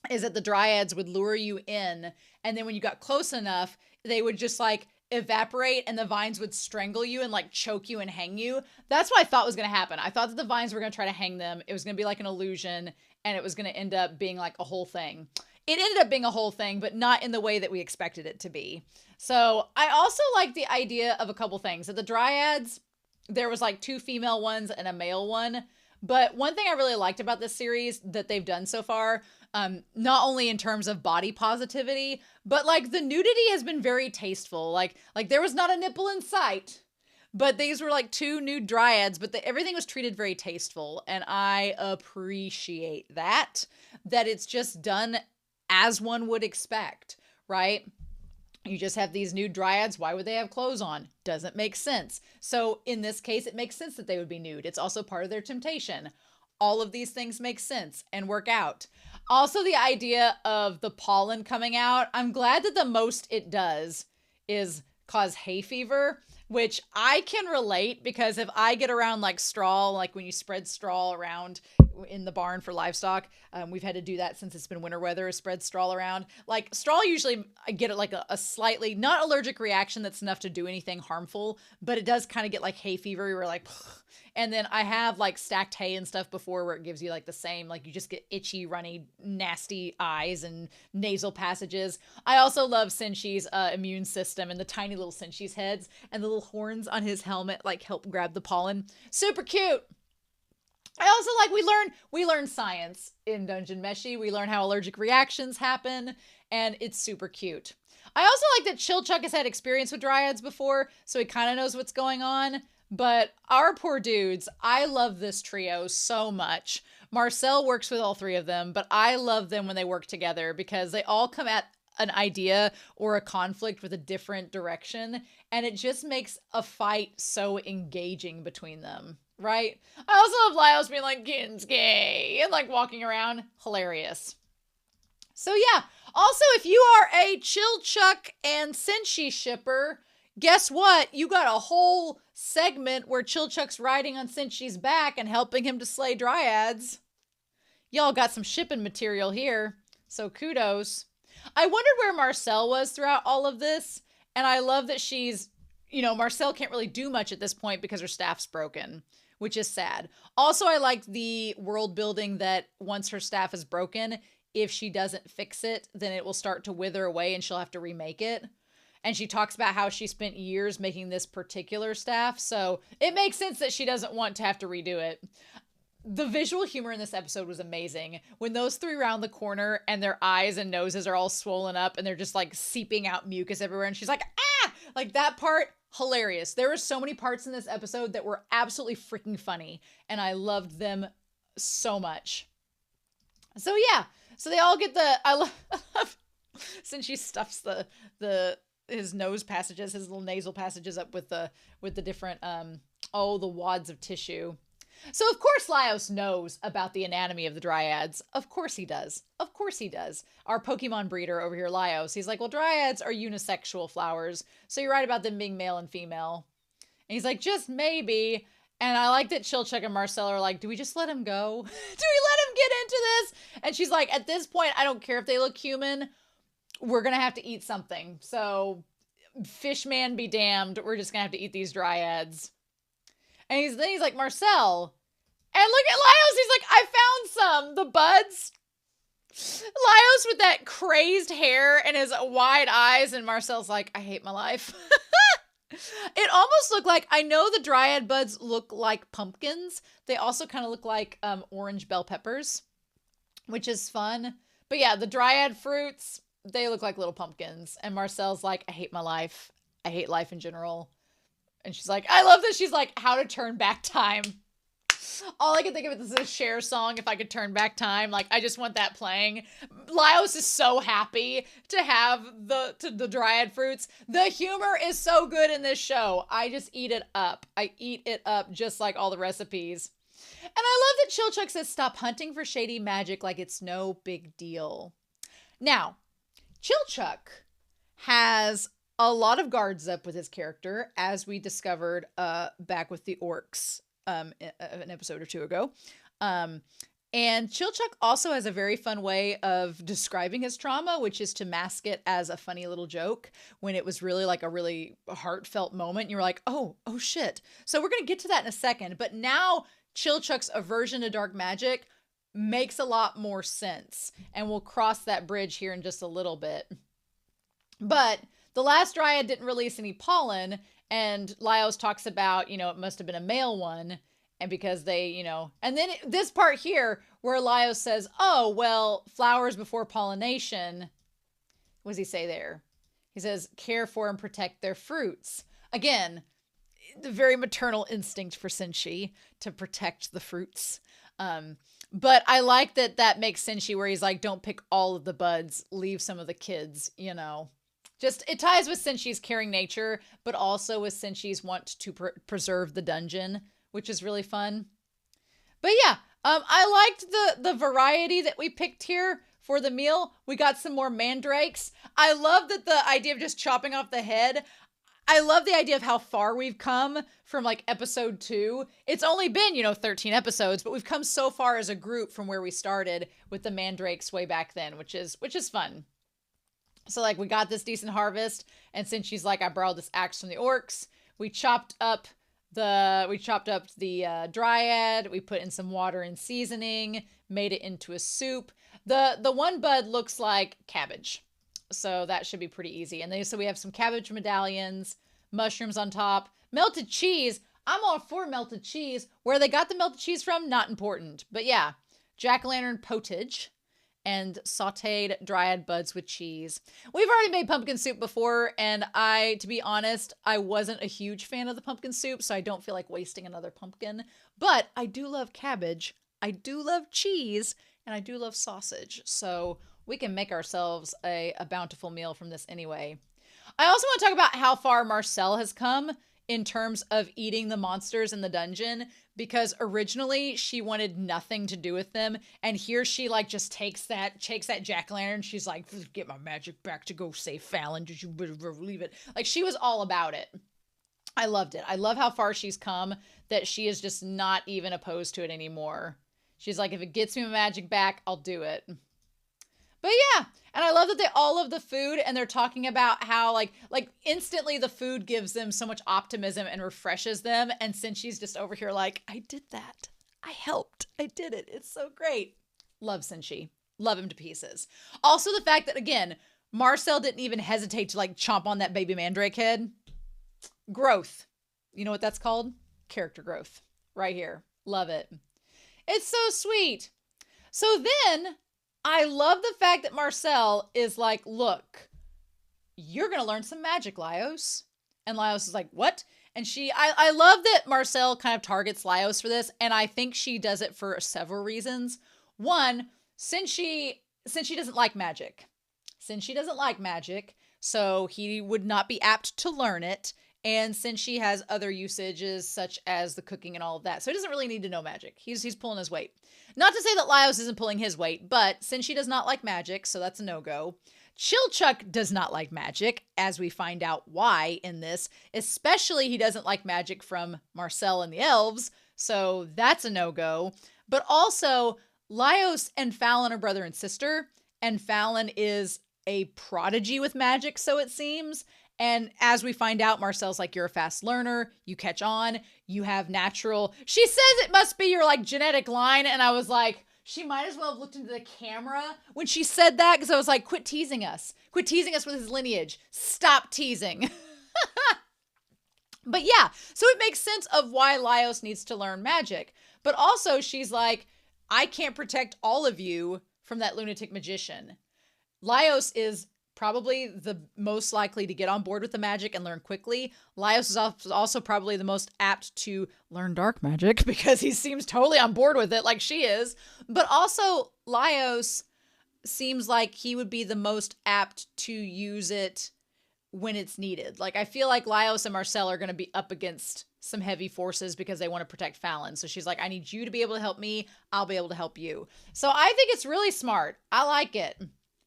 is that the Dryads would lure you in. And then when you got close enough, they would just like evaporate and the vines would strangle you and like choke you and hang you. That's what I thought was going to happen. I thought that the vines were going to try to hang them. It was going to be like an illusion and it was going to end up being like a whole thing. It ended up being a whole thing, but not in the way that we expected it to be. So I also like the idea of a couple things. That the Dryads, there was like 2 female ones and a male one. But one thing I really liked about this series that they've done so far, not only in terms of body positivity, but like the nudity has been very tasteful. Like there was not a nipple in sight, but these were like 2 nude Dryads, but everything was treated very tasteful. And I appreciate that it's just done as one would expect, right? You just have these nude Dryads. Why would they have clothes on? Doesn't make sense. So in this case, it makes sense that they would be nude. It's also part of their temptation. All of these things make sense and work out. Also, the idea of the pollen coming out. I'm glad that the most it does is cause hay fever, which I can relate because if I get around like straw, like when you spread straw around in the barn for livestock. We've had to do that since it's been winter weather, spread straw around. Like straw, usually I get like a slightly not allergic reaction that's enough to do anything harmful, but it does kind of get like hay fever. You're like, and then I have like stacked hay and stuff before where it gives you like the same, like you just get itchy, runny, nasty eyes and nasal passages. I also love Senshi's immune system and the tiny little Senshi's heads and the little horns on his helmet like help grab the pollen. Super cute. I also like we learn science in Dungeon Meshi. We learn how allergic reactions happen, and it's super cute. I also like that Chilchuck has had experience with Dryads before, so he kind of knows what's going on. But our poor dudes, I love this trio so much. Marcel works with all three of them, but I love them when they work together because they all come at an idea or a conflict with a different direction, and it just makes a fight so engaging between them, right? I also love Lyos being like, Ginsuke, and like walking around. Hilarious. So yeah, also if you are a Chilchuck and Senshi shipper, guess what? You got a whole segment where Chilchuck's riding on Senshi's back and helping him to slay Dryads. Y'all got some shipping material here, so kudos. I wondered where Marcel was throughout all of this, and I love that she's, Marcel can't really do much at this point because her staff's broken, which is sad. Also, I liked the world building that once her staff is broken, if she doesn't fix it, then it will start to wither away and she'll have to remake it. And she talks about how she spent years making this particular staff, so it makes sense that she doesn't want to have to redo it. The visual humor in this episode was amazing. When those three round the corner and their eyes and noses are all swollen up and they're just like seeping out mucus everywhere and she's like, ah! Like that part, hilarious. There were so many parts in this episode that were absolutely freaking funny and I loved them so much. So yeah, so they all get I love since she stuffs his nose passages, his little nasal passages up with the different, the wads of tissue. So of course Lyos knows about the anatomy of the Dryads. Of course he does. Of course he does. Our Pokemon breeder over here, Lyos, he's like, well, Dryads are unisexual flowers, so you're right about them being male and female. And he's like, just maybe. And I like that Chilchuck and Marcel are like, do we just let him go? Do we let him get into this? And she's like, at this point, I don't care if they look human. We're going to have to eat something. So Fishman be damned. We're just going to have to eat these Dryads. And then he's like, Marcel. And look at Lyos. He's like, I found some. The buds. Lyos with that crazed hair and his wide eyes. And Marcel's like, I hate my life. It almost looked like, I know the Dryad buds look like pumpkins. They also kind of look like orange bell peppers, which is fun. But yeah, the Dryad fruits, they look like little pumpkins. And Marcel's like, I hate my life. I hate life in general. And she's like, I love that she's like, how to turn back time. All I can think of is a Cher song, If I Could Turn Back Time. Like, I just want that playing. Lyos is so happy to have the Dryad fruits. The humor is so good in this show. I just eat it up. I eat it up just like all the recipes. And I love that Chilchuck says, stop hunting for shady magic like it's no big deal. Now, Chilchuck has a lot of guards up with his character, as we discovered back with the orcs an episode or two ago. And Chilchuck also has a very fun way of describing his trauma, which is to mask it as a funny little joke when it was really like a really heartfelt moment. You were like, oh shit. So we're going to get to that in a second. But now Chilchuck's aversion to dark magic makes a lot more sense. And we'll cross that bridge here in just a little bit. But the last Dryad didn't release any pollen, and Lyos talks about, it must have been a male one, and because they, and then this part here where Lyos says, oh, well, flowers before pollination, what does he say there? He says, care for and protect their fruits. Again, the very maternal instinct for Senshi to protect the fruits. But I like that makes Senshi where he's like, don't pick all of the buds, leave some of the kids, Just, it ties with Senshi's caring nature, but also with Senshi's want to preserve the dungeon, which is really fun. But yeah, I liked the variety that we picked here for the meal. We got some more mandrakes. I love that the idea of just chopping off the head. I love the idea of how far we've come from like episode 2. It's only been, 13 episodes, but we've come so far as a group from where we started with the mandrakes way back then, which is fun. So like we got this decent harvest, and since she's like, I borrowed this axe from the orcs, we chopped up the dryad, we put in some water and seasoning, made it into a soup. The one bud looks like cabbage, so that should be pretty easy. And then so we have some cabbage medallions, mushrooms on top, melted cheese. I'm all for melted cheese. Where they got the melted cheese from, not important. But yeah, jack-o'-lantern potage and sauteed dryad buds with cheese. We've already made pumpkin soup before, and to be honest, I wasn't a huge fan of the pumpkin soup, so I don't feel like wasting another pumpkin. But I do love cabbage, I do love cheese, and I do love sausage. So we can make ourselves a bountiful meal from this anyway. I also want to talk about how far Marcel has come in terms of eating the monsters in the dungeon, because originally she wanted nothing to do with them, and here she like just takes that jack-o'-lantern. She's like, get my magic back to go save Falin. Did you believe it? Like, she was all about it. I loved it. I love how far she's come, that she is just not even opposed to it anymore. She's like, if it gets me my magic back, I'll do it. But yeah, and I love that they all love the food, and they're talking about how like instantly the food gives them so much optimism and refreshes them. And since she's just over here like, I did that. I helped. I did it. It's so great. Love Cinchi. Love him to pieces. Also the fact that, again, Marcel didn't even hesitate to like chomp on that baby mandrake head. Growth. You know what that's called? Character growth. Right here. Love it. It's so sweet. So then I love the fact that Marcel is like, look, you're going to learn some magic, Laios. And Laios is like, what? And I love that Marcel kind of targets Laios for this. And I think she does it for several reasons. One, since she doesn't like magic. So he would not be apt to learn it. And since she has other usages such as the cooking and all of that. So he doesn't really need to know magic. He's pulling his weight. Not to say that Laios isn't pulling his weight, but since she does not like magic, so that's a no-go. Chilchuck does not like magic, as we find out why in this. Especially he doesn't like magic from Marcel and the elves, so that's a no-go. But also, Laios and Falin are brother and sister, and Falin is a prodigy with magic, so it seems. And as we find out, Marcel's like, you're a fast learner, you catch on, you have natural. She says it must be your like genetic line. And I was like, she might as well have looked into the camera when she said that, because I was like, quit teasing us with his lineage. Stop teasing. But yeah, so it makes sense of why Laios needs to learn magic. But also she's like, I can't protect all of you from that lunatic magician. Laios is probably the most likely to get on board with the magic and learn quickly. Laios is also probably the most apt to learn dark magic, because he seems totally on board with it like she is. But also Laios seems like he would be the most apt to use it when it's needed. Like, I feel like Laios and Marcel are going to be up against some heavy forces because they want to protect Falin. So she's like, I need you to be able to help me. I'll be able to help you. So I think it's really smart. I like it.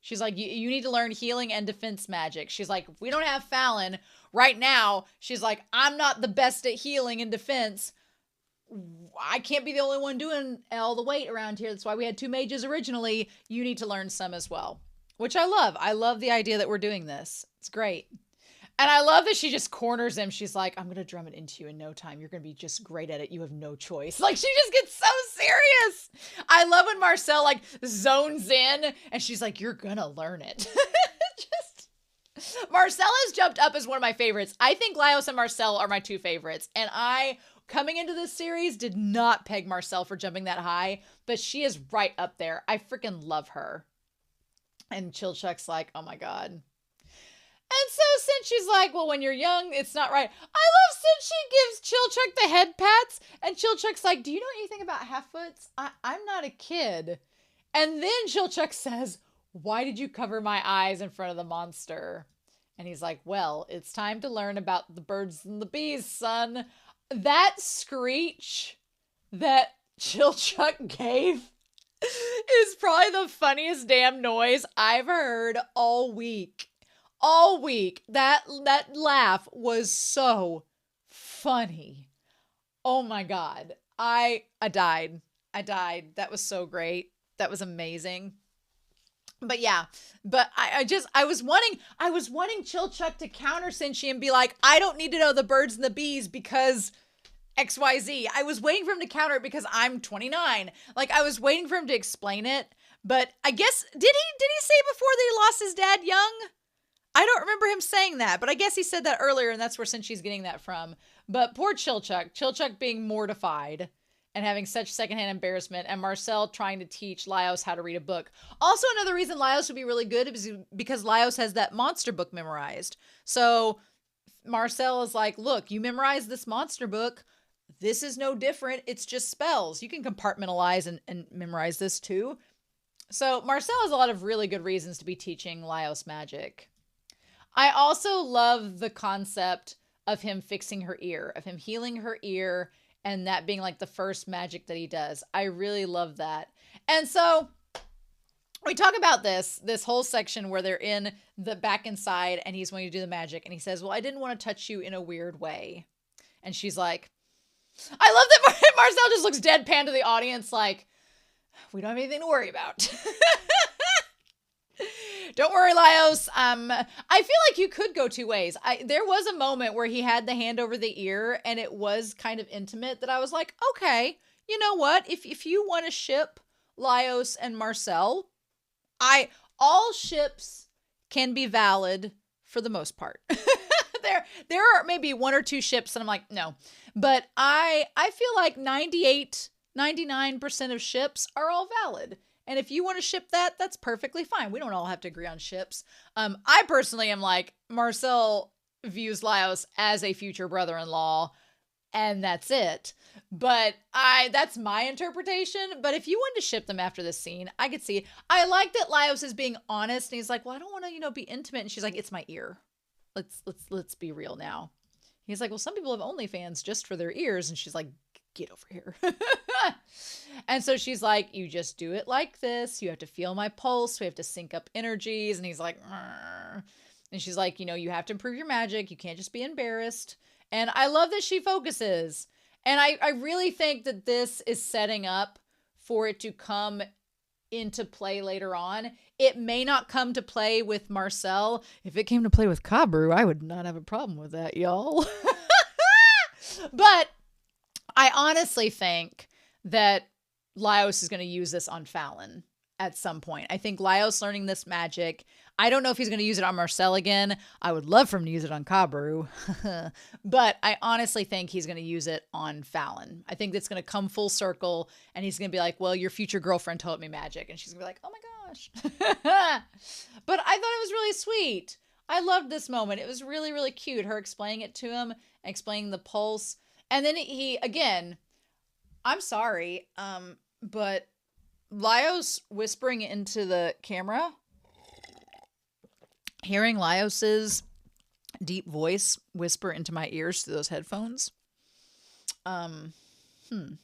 She's like, you need to learn healing and defense magic. She's like, if we don't have Falin right now, she's like, I'm not the best at healing and defense. I can't be the only one doing all the weight around here. That's why we had 2 mages originally. You need to learn some as well, which I love. I love the idea that we're doing this. It's great. And I love that she just corners him. She's like, I'm going to drum it into you in no time. You're going to be just great at it. You have no choice. Like, she just gets so serious. I love when Marcel like zones in and she's like, you're going to learn it. Marcel has jumped up as one of my favorites. I think Laios and Marcel are my 2 favorites. And I, coming into this series, did not peg Marcel for jumping that high, but she is right up there. I freaking love her. And Chilchuck's like, oh my God. And so since she's like, well, when you're young, it's not right. I love since she gives Chilchuck the head pats, and Chilchuck's like, do you know anything about half-foots? I'm not a kid. And then Chilchuck says, why did you cover my eyes in front of the monster? And he's like, well, it's time to learn about the birds and the bees, son. That screech that Chilchuck gave is probably the funniest damn noise I've heard all week. all week. That laugh was so funny. Oh my God. I died. I died. That was so great. That was amazing. But yeah, but I was wanting Chilchuck to counter Cinchi and be like, I don't need to know the birds and the bees because XYZ. I was waiting for him to counter it because I'm 29. Like, I was waiting for him to explain it. But I guess, did he say before that he lost his dad young? I don't remember him saying that, but I guess he said that earlier, and that's where Cinchi's getting that from. But poor Chilchuck being mortified and having such secondhand embarrassment, and Marcel trying to teach Laios how to read a book. Also, another reason Laios would be really good is because Laios has that monster book memorized. So Marcel is like, look, you memorized this monster book. This is no different. It's just spells. You can compartmentalize and memorize this too. So Marcel has a lot of really good reasons to be teaching Laios magic. I also love the concept of him fixing her ear, of him healing her ear, and that being like the first magic that he does. I really love that. And so we talk about this whole section where they're in the back inside and he's going to do the magic. And he says, well, I didn't want to touch you in a weird way. And she's like, I love that Marcel just looks deadpan to the audience like, we don't have anything to worry about. Don't worry, Laios. I feel like you could go two ways. There was a moment where he had the hand over the ear and it was kind of intimate that I was like, okay, you know what? If you want to ship Laios and Marcel, all ships can be valid for the most part. There are maybe one or two ships that I'm like, no. But I feel like 99% of ships are all valid. And if you want to ship that, that's perfectly fine. We don't all have to agree on ships. I personally am like, Marcel views Laios as a future brother-in-law, and that's it. But that's my interpretation. But if you wanted to ship them after this scene, I could see it. I like that Laios is being honest, and he's like, well, I don't want to, be intimate. And she's like, it's my ear. Let's be real now. He's like, well, some people have OnlyFans just for their ears. And she's like, get over here. And so she's like, you just do it like this. You have to feel my pulse. We have to sync up energies. And he's like, "Rrr." And she's like, you have to improve your magic. You can't just be embarrassed. And I love that she focuses. And I really think that this is setting up for it to come into play later on. It may not come to play with Marcel. If it came to play with Kabru, I would not have a problem with that, y'all. But I honestly think that Laios is going to use this on Falin at some point. I think Laios learning this magic, I don't know if he's going to use it on Marcel again. I would love for him to use it on Kabru. But I honestly think he's going to use it on Falin. I think that's going to come full circle and he's going to be like, well, your future girlfriend taught me magic. And she's going to be like, oh my gosh. But I thought it was really sweet. I loved this moment. It was really, really cute. Her explaining it to him, explaining the pulse. And then he, again, I'm sorry, but Laios whispering into the camera, hearing Laios's deep voice whisper into my ears through those headphones. I am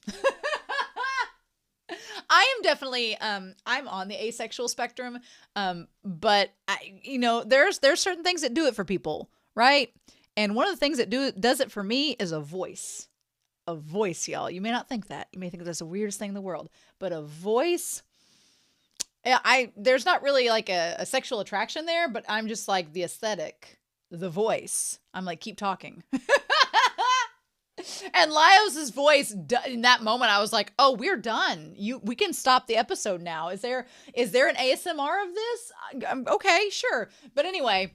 definitely, I'm on the asexual spectrum, but there's certain things that do it for people, right? And one of the things that does it for me is a voice. A voice, y'all. You may not think that. You may think that's the weirdest thing in the world. But a voice, there's not really like a sexual attraction there, but I'm just like the aesthetic, the voice. I'm like, keep talking. And Laios's voice, in that moment, I was like, oh, we're done. We can stop the episode now. Is there an ASMR of this? Okay, sure. But anyway,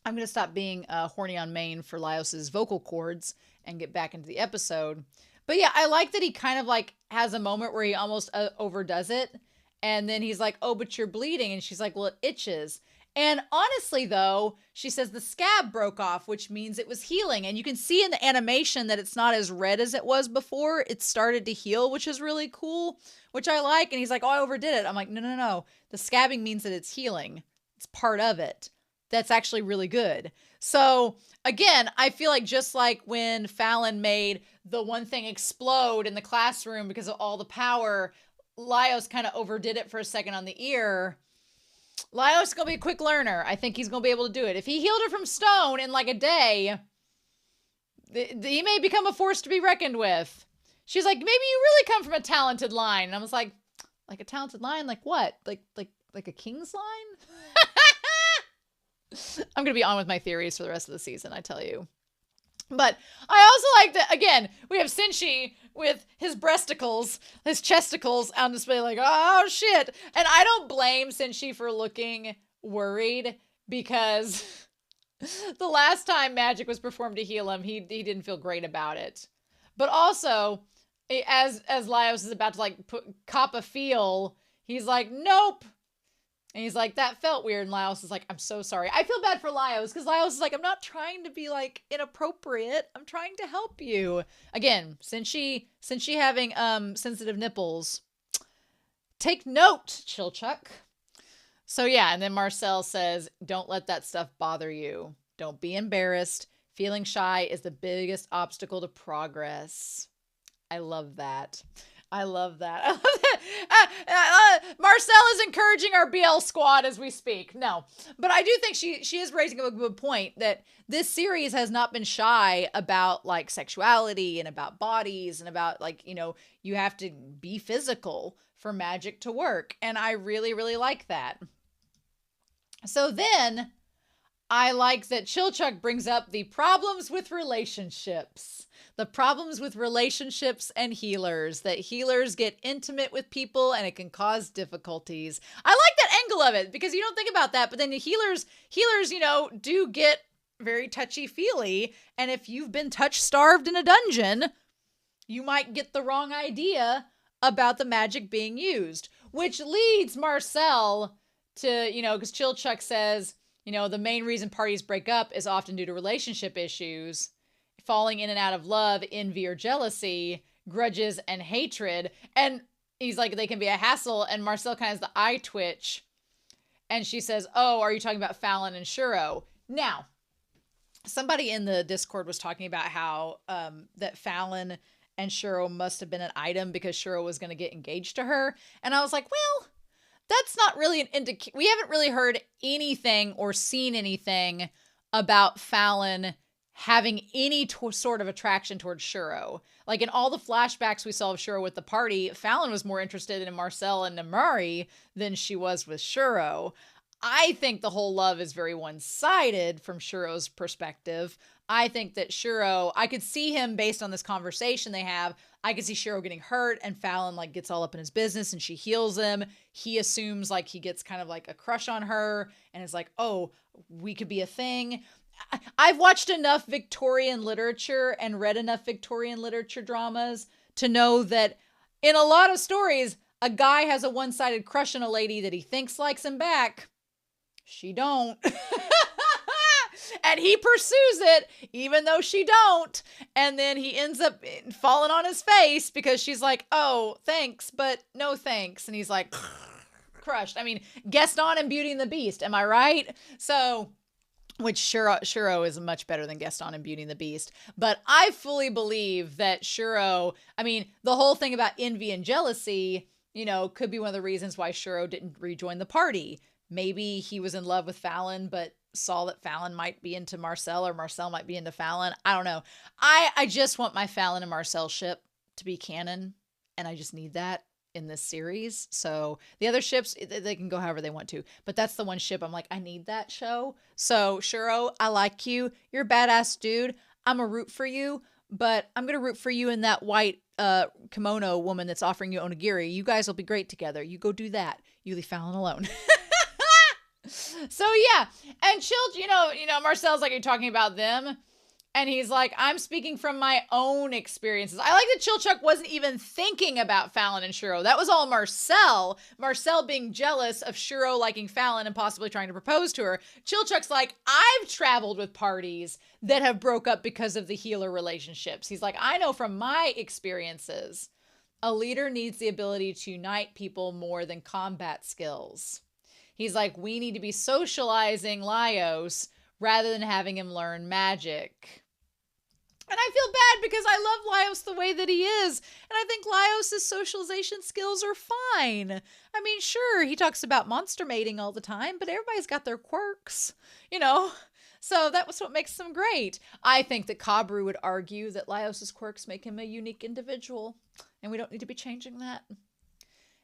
I'm going to stop being horny on main for Laios's vocal cords and get back into the episode. But yeah, I like that he kind of like has a moment where he almost overdoes it. And then he's like, oh, but you're bleeding. And she's like, well, it itches. And honestly, though, she says the scab broke off, which means it was healing. And you can see in the animation that it's not as red as it was before. It started to heal, which is really cool, which I like. And he's like, oh, I overdid it. I'm like, no. The scabbing means that it's healing. It's part of it. That's actually really good. So again, I feel like just like when Falin made the one thing explode in the classroom because of all the power, Laios kind of overdid it for a second on the ear. Laios is going to be a quick learner. I think he's going to be able to do it. If he healed her from stone in like a day, he may become a force to be reckoned with. She's like, maybe you really come from a talented line. And I was like a talented line? Like what? Like a king's line? I'm going to be on with my theories for the rest of the season, I tell you. But I also like that, again, we have Senshi with his breasticles, his chesticles on display like, oh, shit. And I don't blame Senshi for looking worried because the last time magic was performed to heal him, he didn't feel great about it. But also, as Laios is about to, like, cop a feel, he's like, nope. And he's like, that felt weird. And Laios is like, I'm so sorry. I feel bad for Laios because Laios is like, I'm not trying to be like inappropriate. I'm trying to help you. Again, since she having sensitive nipples, take note, Chilchuck. So yeah, and then Marcel says, don't let that stuff bother you. Don't be embarrassed. Feeling shy is the biggest obstacle to progress. I love that. I love that. I love that. Marcel is encouraging our BL squad as we speak. No, but I do think she is raising a good point that this series has not been shy about like sexuality and about bodies and about like, you know, you have to be physical for magic to work. And I really, really like that. So then I like that Chilchuck brings up the problems with relationships. The problems with relationships and healers, that healers get intimate with people and it can cause difficulties. I like that angle of it because you don't think about that, but then the healers, you know, do get very touchy-feely. And if you've been touch-starved in a dungeon, you might get the wrong idea about the magic being used, which leads Marcel to, you know, because Chilchuck says, you know, the main reason parties break up is often due to relationship issues. Falling in and out of love, envy, or jealousy, grudges, and hatred. And he's like, they can be a hassle. And Marcel kind of has the eye twitch. And she says, oh, are you talking about Falin and Shuro? Now, somebody in the Discord was talking about how that Falin and Shuro must have been an item because Shuro was going to get engaged to her. And I was like, well, that's not really an indication. We haven't really heard anything or seen anything about Falin having any sort of attraction towards Shuro. Like in all the flashbacks we saw of Shuro with the party, Falin was more interested in Marcel and Namari than she was with Shuro. I think the whole love is very one-sided from Shuro's perspective. I think that Shuro, I could see him based on this conversation they have, I could see Shuro getting hurt and Falin like gets all up in his business and she heals him. He assumes like he gets kind of like a crush on her and is like, oh, we could be a thing. I've watched enough Victorian literature and read enough Victorian literature dramas to know that in a lot of stories, a guy has a one-sided crush on a lady that he thinks likes him back. She don't. And he pursues it even though she don't. And then he ends up falling on his face because she's like, oh, thanks, but no thanks. And he's like, crushed. I mean, Gaston in Beauty and the Beast. Am I right? So... which Shuro is much better than Gaston in Beauty and the Beast. But I fully believe that Shuro, I mean, the whole thing about envy and jealousy, you know, could be one of the reasons why Shuro didn't rejoin the party. Maybe he was in love with Falin, but saw that Falin might be into Marcel or Marcel might be into Falin. I don't know. I just want my Falin and Marcel ship to be canon, and I just need that in this series. So the other ships, they can go however they want to, but that's the one ship I'm like, I need that show. So Shuro, I like you. You're a badass dude. I'm a root for you, but I'm going to root for you in that white kimono woman that's offering you onigiri. You guys will be great together. You go do that. You leave Falin alone. So yeah. And you know, Marcel's like, are you talking about them? And he's like, I'm speaking from my own experiences. I like that Chilchuck wasn't even thinking about Falin and Shuro. That was all Marcel. Marcel being jealous of Shuro liking Falin and possibly trying to propose to her. Chilchuck's like, I've traveled with parties that have broke up because of the healer relationships. He's like, I know from my experiences, a leader needs the ability to unite people more than combat skills. He's like, we need to be socializing Laios rather than having him learn magic. And I feel bad because I love Laios the way that he is. And I think Laios' socialization skills are fine. I mean, sure, he talks about monster mating all the time, but everybody's got their quirks, you know? So that was what makes him great. I think that Kabru would argue that Laios' quirks make him a unique individual, and we don't need to be changing that.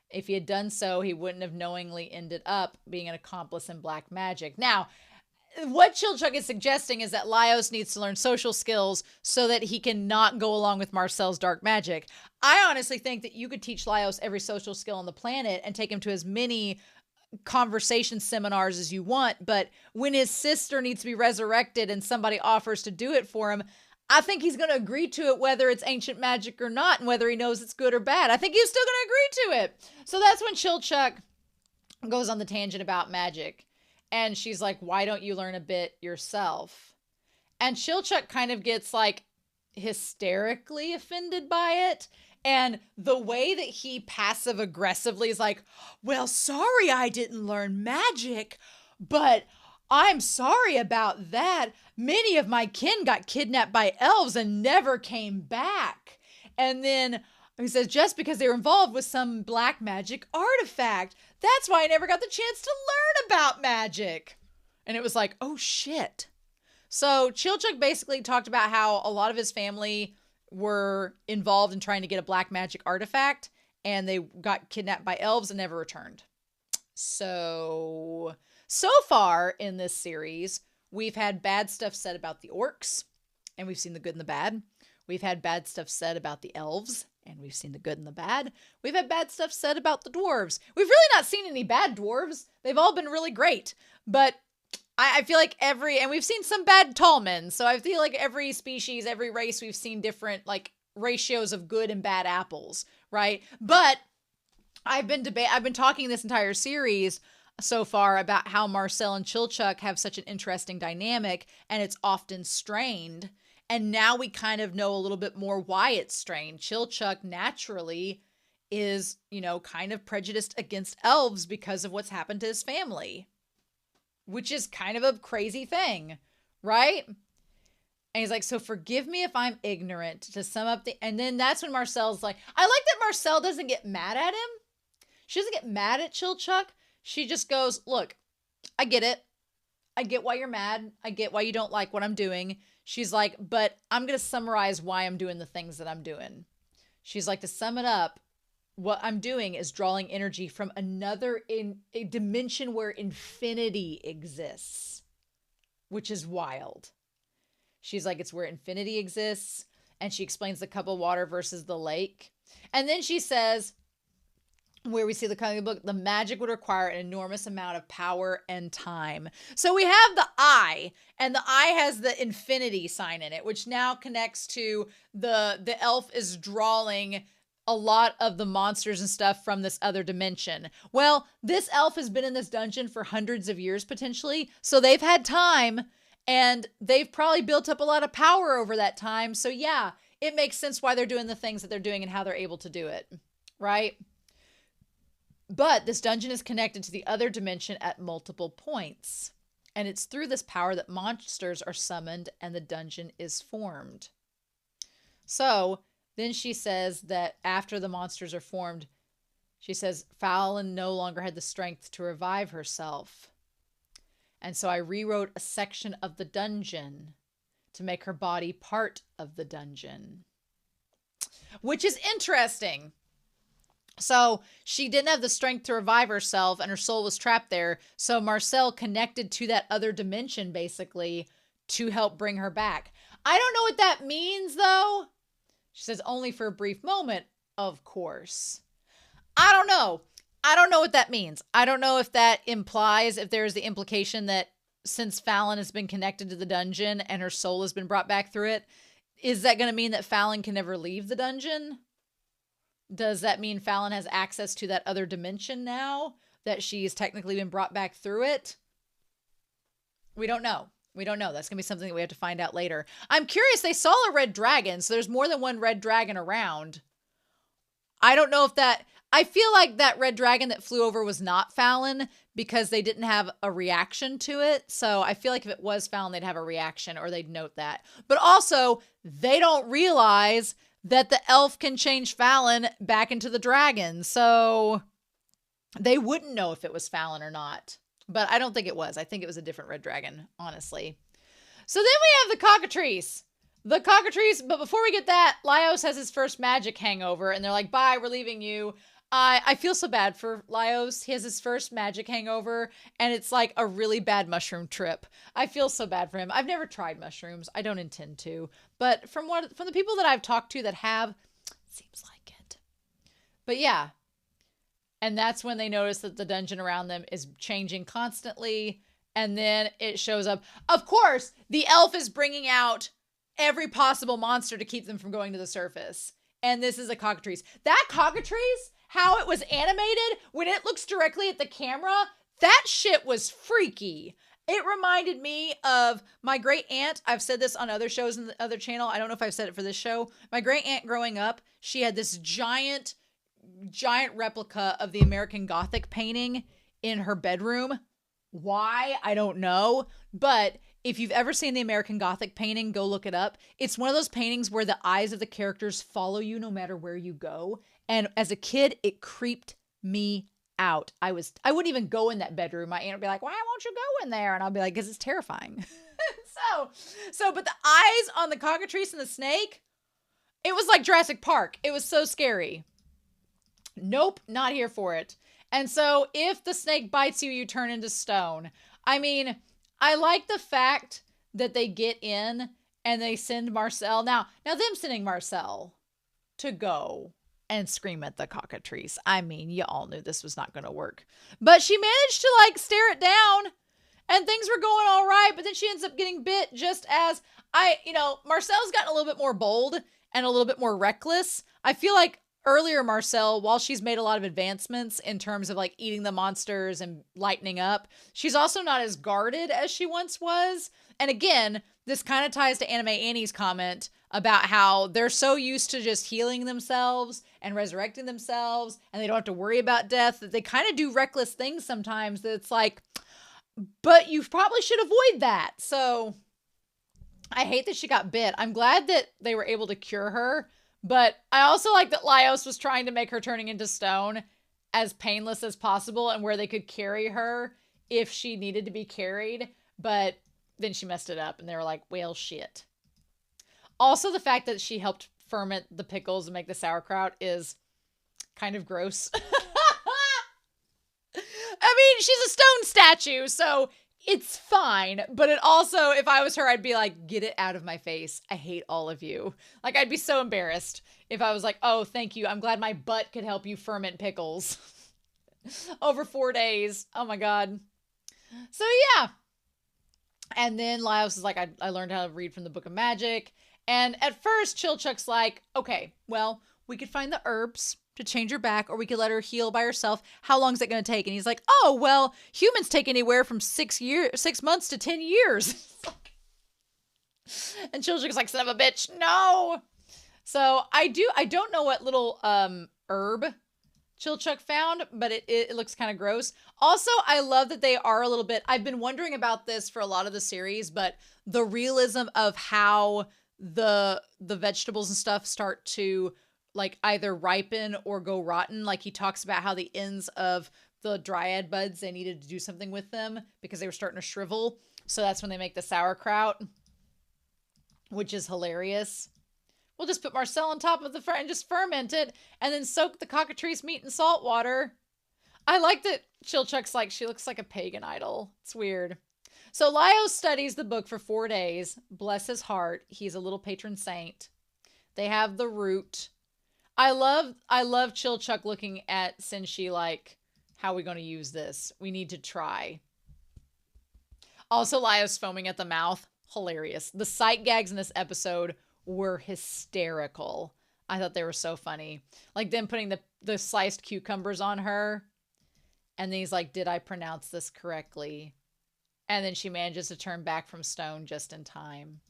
If he had done so, he wouldn't have knowingly ended up being an accomplice in black magic. Now, what Chilchuk is suggesting is that Laios needs to learn social skills so that he can not go along with Marcel's dark magic. I honestly think that you could teach Laios every social skill on the planet and take him to as many conversation seminars as you want, but when his sister needs to be resurrected and somebody offers to do it for him, I think he's going to agree to it whether it's ancient magic or not, and whether he knows it's good or bad. I think he's still going to agree to it. So that's when Chilchuk goes on the tangent about magic. And she's like, why don't you learn a bit yourself? And Chilchuk kind of gets like hysterically offended by it. And the way that he passive aggressively is like, well, sorry I didn't learn magic, but I'm sorry about that. Many of my kin got kidnapped by elves and never came back. And then he says, just because they were involved with some black magic artifact. That's why I never got the chance to learn about magic. And it was like, oh shit. So Chilchuk basically talked about how a lot of his family were involved in trying to get a black magic artifact, and they got kidnapped by elves and never returned. So far in this series, we've had bad stuff said about the orcs, and we've seen the good and the bad. We've had bad stuff said about the elves, and we've seen the good and the bad. We've had bad stuff said about the dwarves. We've really not seen any bad dwarves. They've all been really great. But I feel like and we've seen some bad tall men. So I feel like every species, every race, we've seen different like ratios of good and bad apples, right? But I've been talking this entire series so far about how Marcel and Chilchuk have such an interesting dynamic, and it's often strained. And now we kind of know a little bit more why it's strained. Chilchuk naturally is, kind of prejudiced against elves because of what's happened to his family, which is kind of a crazy thing, right? And he's like, so forgive me if I'm ignorant, to sum up and then that's when Marcel's like, I like that Marcel doesn't get mad at him. She doesn't get mad at Chilchuk. She just goes, look, I get it. I get why you're mad. I get why you don't like what I'm doing. She's like, but I'm going to summarize why I'm doing the things that I'm doing. She's like, to sum it up, what I'm doing is drawing energy from another in a dimension where infinity exists, which is wild. She's like, it's where infinity exists. And she explains the cup of water versus the lake. And then she says, where we see the kind of book, the magic would require an enormous amount of power and time. So we have the eye, and the eye has the infinity sign in it, which now connects to the elf is drawing a lot of the monsters and stuff from this other dimension. Well, this elf has been in this dungeon for hundreds of years potentially, so they've had time, and they've probably built up a lot of power over that time. So yeah, it makes sense why they're doing the things that they're doing and how they're able to do it, right? But this dungeon is connected to the other dimension at multiple points. And it's through this power that monsters are summoned and the dungeon is formed. So then she says that after the monsters are formed, she says Falin no longer had the strength to revive herself. And so I rewrote a section of the dungeon to make her body part of the dungeon. Which is interesting. So she didn't have the strength to revive herself and her soul was trapped there. So Marcel connected to that other dimension basically to help bring her back. I don't know what that means though. She says only for a brief moment, of course. I don't know. I don't know what that means. I don't know if that implies, if there's the implication that since Falin has been connected to the dungeon and her soul has been brought back through it, is that going to mean that Falin can never leave the dungeon? Does that mean Falin has access to that other dimension now that she's technically been brought back through it? We don't know. We don't know. That's going to be something that we have to find out later. I'm curious. They saw a red dragon, so there's more than one red dragon around. I don't know if that... I feel like that red dragon that flew over was not Falin because they didn't have a reaction to it. So I feel like if it was Falin, they'd have a reaction or they'd note that. But also, they don't realize that the elf can change Falin back into the dragon. So they wouldn't know if it was Falin or not. But I don't think it was. I think it was a different red dragon, honestly. So then we have the Cockatrice. The Cockatrice, but before we get that, Laios has his first magic hangover, and they're like, bye, we're leaving you. I feel so bad for Laios. He has his first magic hangover, and it's like a really bad mushroom trip. I feel so bad for him. I've never tried mushrooms. I don't intend to. But from the people that I've talked to that have, it seems like it. But yeah. And that's when they notice that the dungeon around them is changing constantly, and then it shows up. Of course, the elf is bringing out every possible monster to keep them from going to the surface. And this is a Cockatrice. That Cockatrice, how it was animated, when it looks directly at the camera, that shit was freaky. It reminded me of my great aunt. I've said this on other shows in the other channel. I don't know if I've said it for this show. My great aunt growing up, she had this giant replica of the American Gothic painting in her bedroom. Why? I don't know. But if you've ever seen the American Gothic painting, go look it up. It's one of those paintings where the eyes of the characters follow you no matter where you go. And as a kid, it creeped me out. I wouldn't even go in that bedroom. My aunt would be like, why won't you go in there? And I'll be like, because it's terrifying. But the eyes on the Cockatrice and the snake, it was like Jurassic Park. It was so scary. Nope, not here for it. And so if the snake bites you, you turn into stone. I mean, I like the fact that they get in and they send Marcel. Now them sending Marcel to go and scream at the Cockatrice. I mean, you all knew this was not going to work. But she managed to like stare it down and things were going all right. But then she ends up getting bit just as Marcel's gotten a little bit more bold and a little bit more reckless. I feel like earlier Marcel, while she's made a lot of advancements in terms of like eating the monsters and lightening up, she's also not as guarded as she once was. And again, this kind of ties to Anime Annie's comment about how they're so used to just healing themselves and resurrecting themselves and they don't have to worry about death that they kind of do reckless things sometimes that it's like, but you probably should avoid that. So I hate that she got bit. I'm glad that they were able to cure her. But I also like that Laios was trying to make her turning into stone as painless as possible and where they could carry her if she needed to be carried. But then she messed it up and they were like, well, shit. Also, the fact that she helped ferment the pickles and make the sauerkraut is kind of gross. I mean, she's a stone statue, so it's fine. But it also, if I was her, I'd be like, get it out of my face. I hate all of you. Like, I'd be so embarrassed if I was like, oh, thank you. I'm glad my butt could help you ferment pickles over 4 days. Oh my God. So yeah. And then Laios is like, I learned how to read from the Book of Magic. And at first, Chilchuck's like, okay, well, we could find the herbs to change her back, or we could let her heal by herself. How long is it going to take? And he's like, oh, well, humans take anywhere from 6 months to 10 years. And Chilchuck's like, son of a bitch, no. So I don't know what little herb Chilchuck found, but it looks kind of gross. Also, I love that they are a little bit, I've been wondering about this for a lot of the series, but the realism of how the vegetables and stuff start to like either ripen or go rotten. Like he talks about how the ends of the dryad buds, they needed to do something with them because they were starting to shrivel. So that's when they make the sauerkraut, which is hilarious. We'll just put Marcel on top of the and just ferment it and then soak the Cockatrice meat in salt water. I like that Chilchuck's like, she looks like a pagan idol. It's weird. So Laios studies the book for 4 days. Bless his heart. He's a little patron saint. They have the root. I love Chilchuck looking at Senshi like, how are we going to use this? We need to try. Also, Laios foaming at the mouth. Hilarious. The sight gags in this episode were hysterical. I thought they were so funny. Like them putting the sliced cucumbers on her. And then he's like, did I pronounce this correctly? And then she manages to turn back from stone just in time.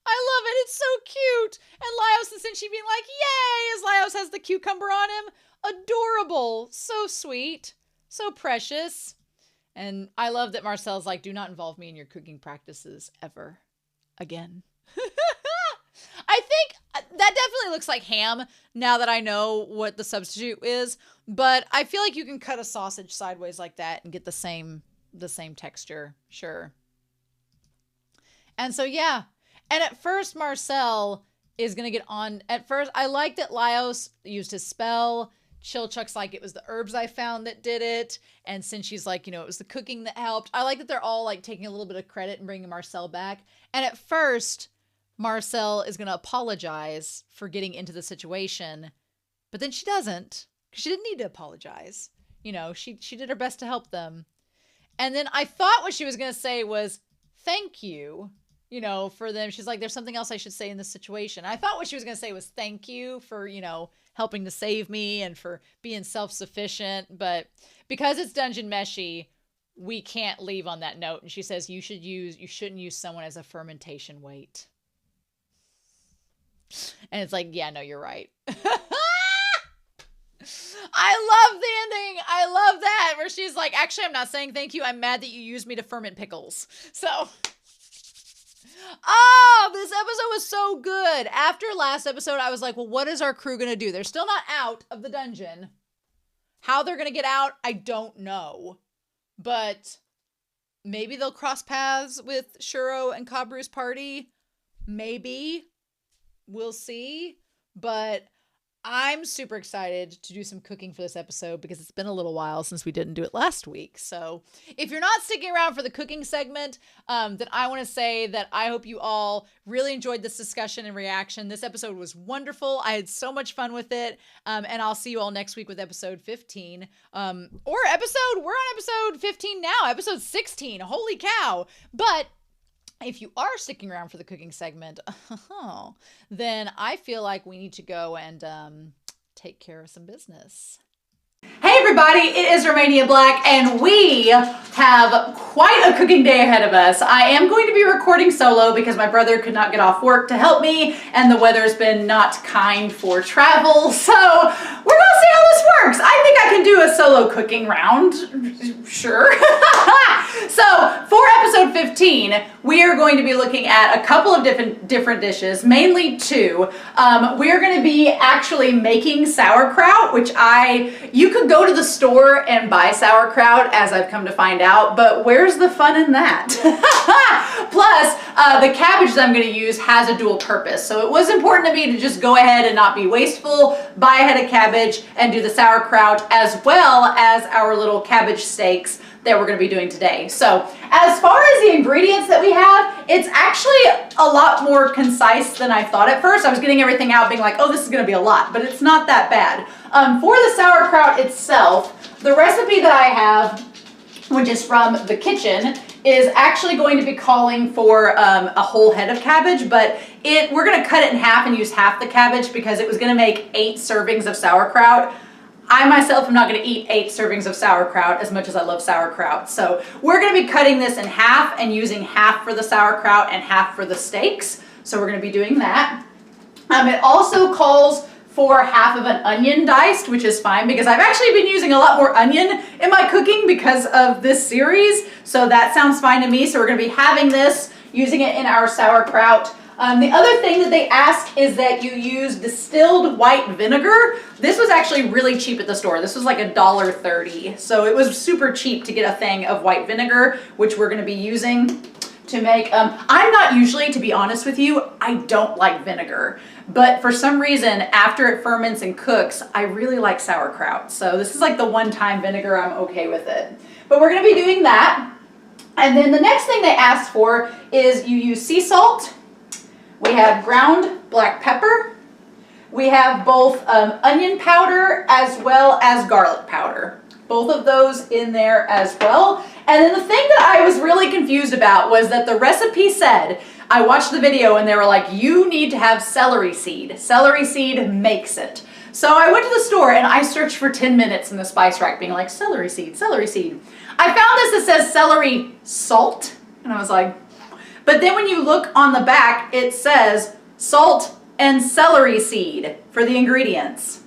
I love it. It's so cute. And Laios and Senshi being like, yay, as Laios has the cucumber on him. Adorable. So sweet. So precious. And I love that Marcel's like, do not involve me in your cooking practices ever again. I think that definitely looks like ham now that I know what the substitute is, but I feel like you can cut a sausage sideways like that and get the same texture. Sure. And so, yeah. And at first, Marcel is going to get on. At first, I like that Laios used his spell. Chilchuck's like, it was the herbs I found that did it. And since she's like, you know, it was the cooking that helped. I like that they're all like taking a little bit of credit and bringing Marcel back. And at first, Marcel is going to apologize for getting into the situation. But then she doesn't. Because she didn't need to apologize. You know, she did her best to help them. And then I thought what she was going to say was, thank you. You know, for them. She's like, there's something else I should say in this situation. I thought what she was going to say was thank you for, you know, helping to save me and for being self-sufficient. But because it's Dungeon Meshy, we can't leave on that note. And she says, you shouldn't use someone as a fermentation weight. And it's like, yeah, no, you're right. I love the ending. I love that. Where she's like, actually, I'm not saying thank you. I'm mad that you used me to ferment pickles. So... oh, this episode was so good. After last episode, I was like, well, what is our crew going to do? They're still not out of the dungeon. How they're going to get out, I don't know. But maybe they'll cross paths with Shuro and Kabru's party. Maybe. We'll see. But I'm super excited to do some cooking for this episode because it's been a little while since we didn't do it last week. So if you're not sticking around for the cooking segment, then I want to say that I hope you all really enjoyed this discussion and reaction. This episode was wonderful. I had so much fun with it. And I'll see you all next week with episode 15. We're on episode 15 now, episode 16. Holy cow. But if you are sticking around for the cooking segment, then I feel like we need to go and take care of some business. Hey everybody, it is Romania Black, and we have quite a cooking day ahead of us. I am going to be recording solo because my brother could not get off work to help me, and the weather's been not kind for travel, so we're gonna see how this works. I think I can do a solo cooking round, sure. So for episode 15, we are going to be looking at a couple of different dishes, mainly two. We are going to be actually making sauerkraut, which you could go to the store and buy sauerkraut, as I've come to find out, but where's the fun in that? Plus, the cabbage that I'm going to use has a dual purpose, so it was important to me to just go ahead and not be wasteful, buy a head of cabbage, and do the sauerkraut, as well as our little cabbage steaks that we're going to be doing today. So as far as the ingredients that we have, it's actually a lot more concise than I thought at first. I was getting everything out being like, oh, this is going to be a lot, but it's not that bad. For the sauerkraut itself, the recipe that I have, which is from the kitchen, is actually going to be calling for a whole head of cabbage, but we're going to cut it in half and use half the cabbage because it was going to make 8 servings of sauerkraut. I myself am not going to eat 8 servings of sauerkraut as much as I love sauerkraut. So we're going to be cutting this in half and using half for the sauerkraut and half for the steaks. So we're going to be doing that. It also calls for half of an onion diced, which is fine because I've actually been using a lot more onion in my cooking because of this series. So that sounds fine to me. So we're going to be having this, using it in our sauerkraut. The other thing that they ask is that you use distilled white vinegar. This was actually really cheap at the store. This was like $1.30. So it was super cheap to get a thing of white vinegar, which we're going to be using to make. I'm not usually, to be honest with you, I don't like vinegar. But for some reason, after it ferments and cooks, I really like sauerkraut. So this is like the one-time vinegar, I'm okay with it. But we're going to be doing that. And then the next thing they asked for is you use sea salt. We have ground black pepper. We have both onion powder as well as garlic powder. Both of those in there as well. And then the thing that I was really confused about was that the recipe said, I watched the video and they were like, you need to have celery seed. Celery seed makes it. So I went to the store and I searched for 10 minutes in the spice rack being like, celery seed, celery seed. I found this that says celery salt. And I was like, but then when you look on the back, it says salt and celery seed for the ingredients.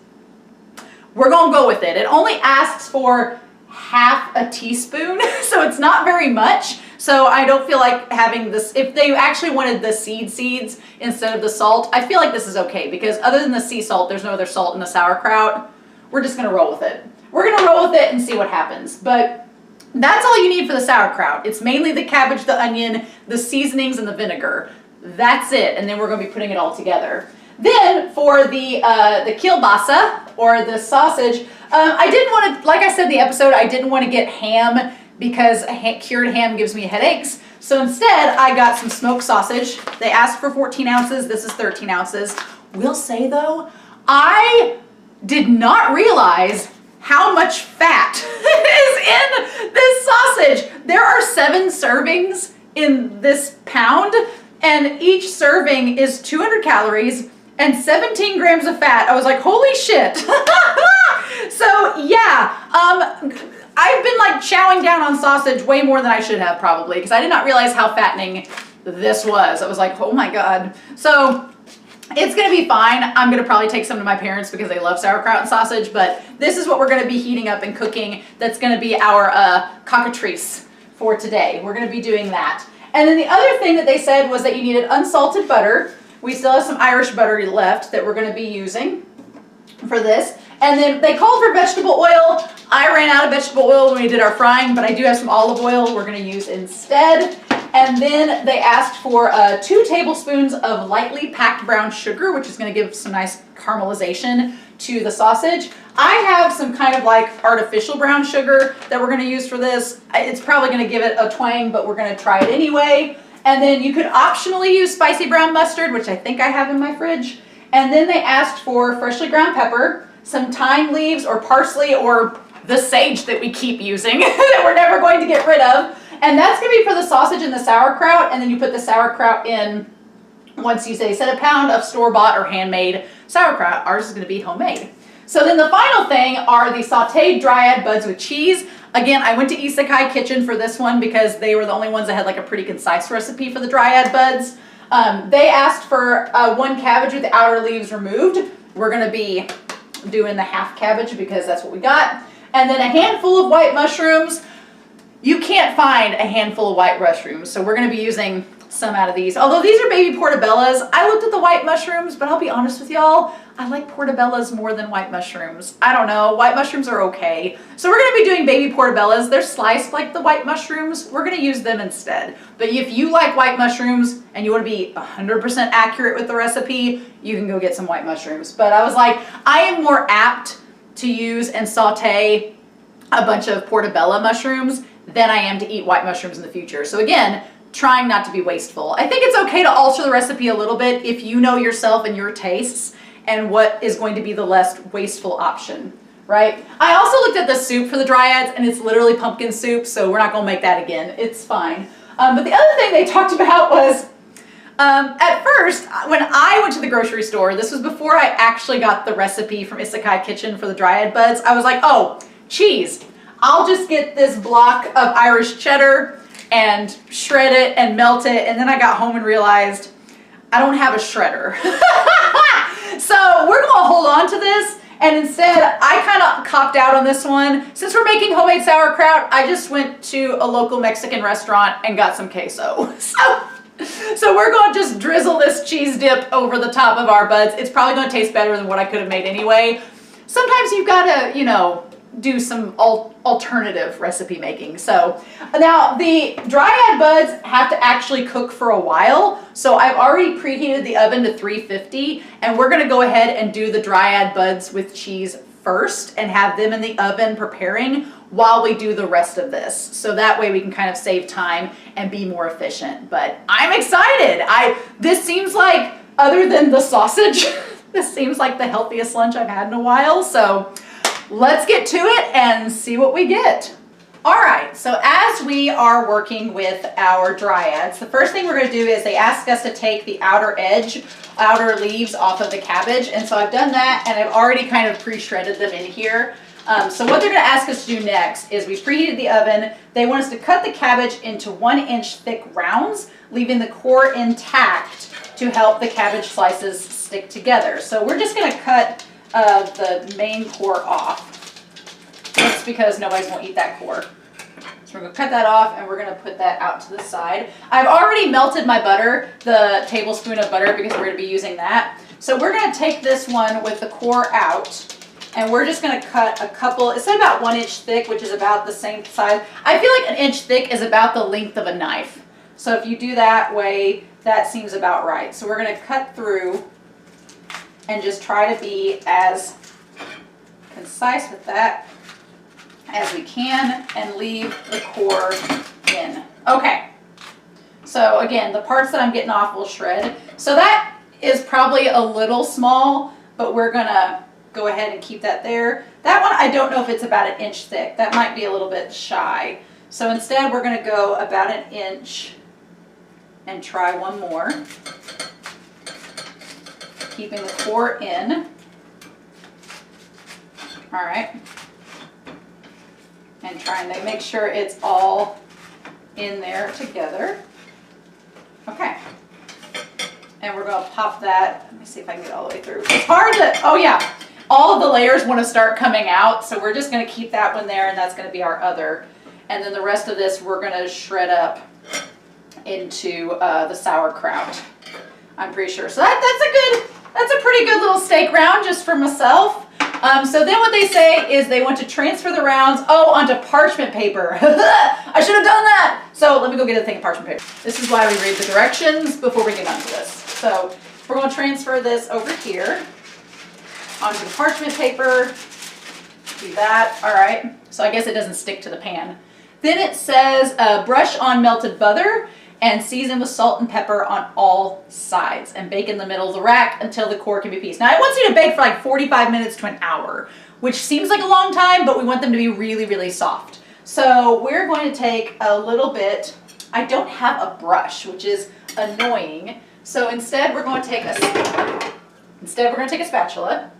we're gonna go with it. It only asks for half a teaspoon, so it's not very much. So I don't feel like having this, if they actually wanted the seeds instead of the salt, I feel like this is okay, because other than the sea salt, there's no other salt in the sauerkraut. We're just gonna roll with it. We're gonna roll with it and see what happens. But that's all you need for the sauerkraut. It's mainly the cabbage, the onion, the seasonings, and the vinegar. That's it, and then we're gonna be putting it all together. Then for the kielbasa, or the sausage, I didn't want to, like I said in the episode, I didn't want to get ham because cured ham gives me headaches. So instead, I got some smoked sausage. They asked for 14 ounces. This is 13 ounces. Will say though, I did not realize how much fat is in this sausage. There are 7 servings in this pound, and each serving is 200 calories and 17 grams of fat. I was like, holy shit. So yeah, I've been like chowing down on sausage way more than I should have probably, because I did not realize how fattening this was. I was like, oh my God. So it's gonna be fine. I'm gonna probably take some to my parents because they love sauerkraut and sausage, but this is what we're gonna be heating up and cooking. That's gonna be our cockatrice for today. We're gonna be doing that. And then the other thing that they said was that you needed unsalted butter. We still have some Irish butter left that we're gonna be using for this. And then they called for vegetable oil. I ran out of vegetable oil when we did our frying, but I do have some olive oil we're gonna use instead. And then they asked for 2 tablespoons of lightly packed brown sugar, which is gonna give some nice caramelization to the sausage. I have some kind of like artificial brown sugar that we're gonna use for this. It's probably gonna give it a twang, but we're gonna try it anyway. And then you could optionally use spicy brown mustard, which I think I have in my fridge. And then they asked for freshly ground pepper, some thyme leaves or parsley or the sage that we keep using that we're never going to get rid of. And that's gonna be for the sausage and the sauerkraut. And then you put the sauerkraut in once you say set a pound of store-bought or handmade sauerkraut. Ours is gonna be homemade. So then the final thing are the sauteed dryad buds with cheese. Again, I went to Isekai Kitchen for this one because they were the only ones that had like a pretty concise recipe for the dryad buds. They asked for 1 cabbage with the outer leaves removed. We're gonna be doing the half cabbage because that's what we got. And then a handful of white mushrooms. You can't find a handful of white mushrooms, so we're gonna be using some out of these. Although these are baby portobellas, I looked at the white mushrooms, but I'll be honest with y'all, I like portobellas more than white mushrooms. I don't know, white mushrooms are okay. So we're gonna be doing baby portobellas. They're sliced like the white mushrooms. We're gonna use them instead. But if you like white mushrooms and you wanna be 100% accurate with the recipe, you can go get some white mushrooms. But I was like, I am more apt to use and saute a bunch of portobello mushrooms than I am to eat white mushrooms in the future. So again, trying not to be wasteful. I think it's okay to alter the recipe a little bit if you know yourself and your tastes and what is going to be the less wasteful option, right? I also looked at the soup for the dryads and it's literally pumpkin soup, so we're not gonna make that again. It's fine. But the other thing they talked about was, at first, when I went to the grocery store, this was before I actually got the recipe from Isekai Kitchen for the dryad buds, I was like, oh, cheese. I'll just get this block of Irish cheddar and shred it and melt it. And then I got home and realized I don't have a shredder. So we're gonna hold on to this. And instead, I kind of copped out on this one. Since we're making homemade sauerkraut, I just went to a local Mexican restaurant and got some queso. So we're going to just drizzle this cheese dip over the top of our buds. It's probably going to taste better than what I could have made anyway. Sometimes you've got to, you know, do some alternative recipe making. So now the dryad buds have to actually cook for a while. So I've already preheated the oven to 350 and we're going to go ahead and do the dryad buds with cheese first and have them in the oven preparing while we do the rest of this. So that way we can kind of save time and be more efficient. But I'm excited. This seems like, other than the sausage, this seems like the healthiest lunch I've had in a while. So let's get to it and see what we get. All right, so as we are working with our dryads, the first thing we're going to do is they ask us to take the outer leaves off of the cabbage. And so I've done that and I've already kind of pre-shredded them in here. So what they're going to ask us to do next is we preheated the oven. They want us to cut the cabbage into 1-inch thick rounds, leaving the core intact to help the cabbage slices stick together. So we're just going to cut the main core off. That's because nobody's gonna eat that core. So we're gonna cut that off and we're gonna put that out to the side. I've already melted my butter, the tablespoon of butter, because we're gonna be using that. So we're gonna take this one with the core out and we're just gonna cut a couple, it's about 1 inch thick, which is about the same size. I feel like 1 inch thick is about the length of a knife. So if you do that way, that seems about right. So we're gonna cut through and just try to be as concise with that as we can and leave the core in. Okay, so again, the parts that I'm getting off will shred. So that is probably a little small, but we're gonna go ahead and keep that there. That one, I don't know if it's about 1 inch thick. That might be a little bit shy. So instead, we're gonna go about 1 inch and try one more. Keeping the core in. All right. And trying to make sure it's all in there together. Okay. And we're gonna pop that. Let me see if I can get all the way through. It's hard to, oh yeah, all of the layers wanna start coming out, so we're just gonna keep that one there and that's gonna be our other. And then the rest of this we're gonna shred up into the sauerkraut, I'm pretty sure. So that's a pretty good little steak round just for myself. So then what they say is they want to transfer the rounds, onto parchment paper. I should have done that. So let me go get a thing of parchment paper. This is why we read the directions before we get onto this. So we're going to transfer this over here onto the parchment paper. Do that. All right. So I guess it doesn't stick to the pan. Then it says brush on melted butter and season with salt and pepper on all sides and bake in the middle of the rack until the core can be pieced. Now it wants you to bake for like 45 minutes to an hour, which seems like a long time, but we want them to be really, really soft. So we're going to take a little bit, I don't have a brush, which is annoying. So instead we're going to take a spatula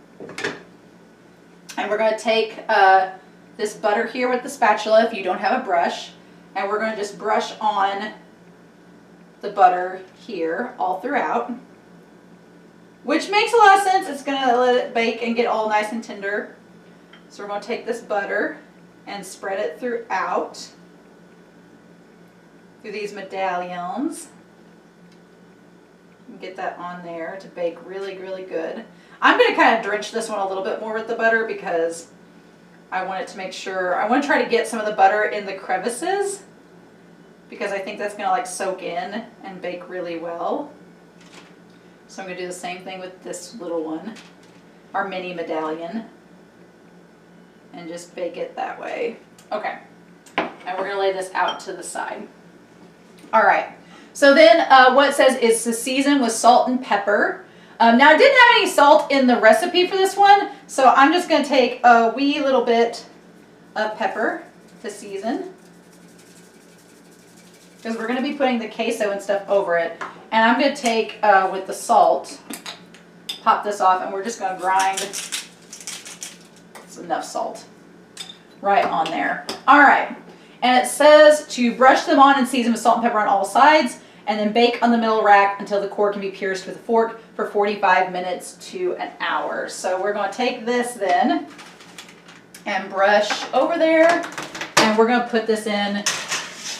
and we're going to take this butter here with the spatula if you don't have a brush, and we're going to just brush on the butter here all throughout, which makes a lot of sense. It's gonna let it bake and get all nice and tender. So we're gonna take this butter and spread it throughout through these medallions and get that on there to bake really, really good. I'm gonna kind of drench this one a little bit more with the butter because I want it to make sure, I want to try to get some of the butter in the crevices, because I think that's going to like soak in and bake really well. So I'm going to do the same thing with this little one, our mini medallion, and just bake it that way. Okay, and we're going to lay this out to the side. All right, so then what it says is to season with salt and pepper. Now I didn't have any salt in the recipe for this one, so I'm just going to take a wee little bit of pepper to season, because we're going to be putting the queso and stuff over it. And I'm going to take, with the salt, pop this off, and we're just going to grind, it's enough salt, right on there. All right, and it says to brush them on and season with salt and pepper on all sides, and then bake on the middle rack until the core can be pierced with a fork for 45 minutes to an hour. So we're going to take this then and brush over there, and we're going to put this in.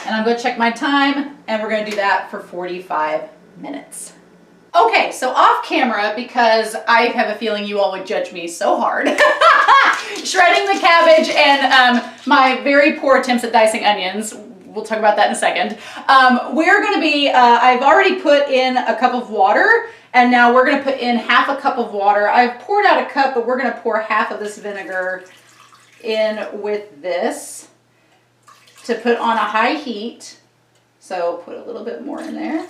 And I'm going to check my time, and we're going to do that for 45 minutes. Okay, so off camera, because I have a feeling you all would judge me so hard, shredding the cabbage and my very poor attempts at dicing onions, we'll talk about that in a second. We're going to be, I've already put in a cup of water, and now we're going to put in half a cup of water. I've poured out a cup, but we're going to pour half of this vinegar in with this to put on a high heat. So put a little bit more in there.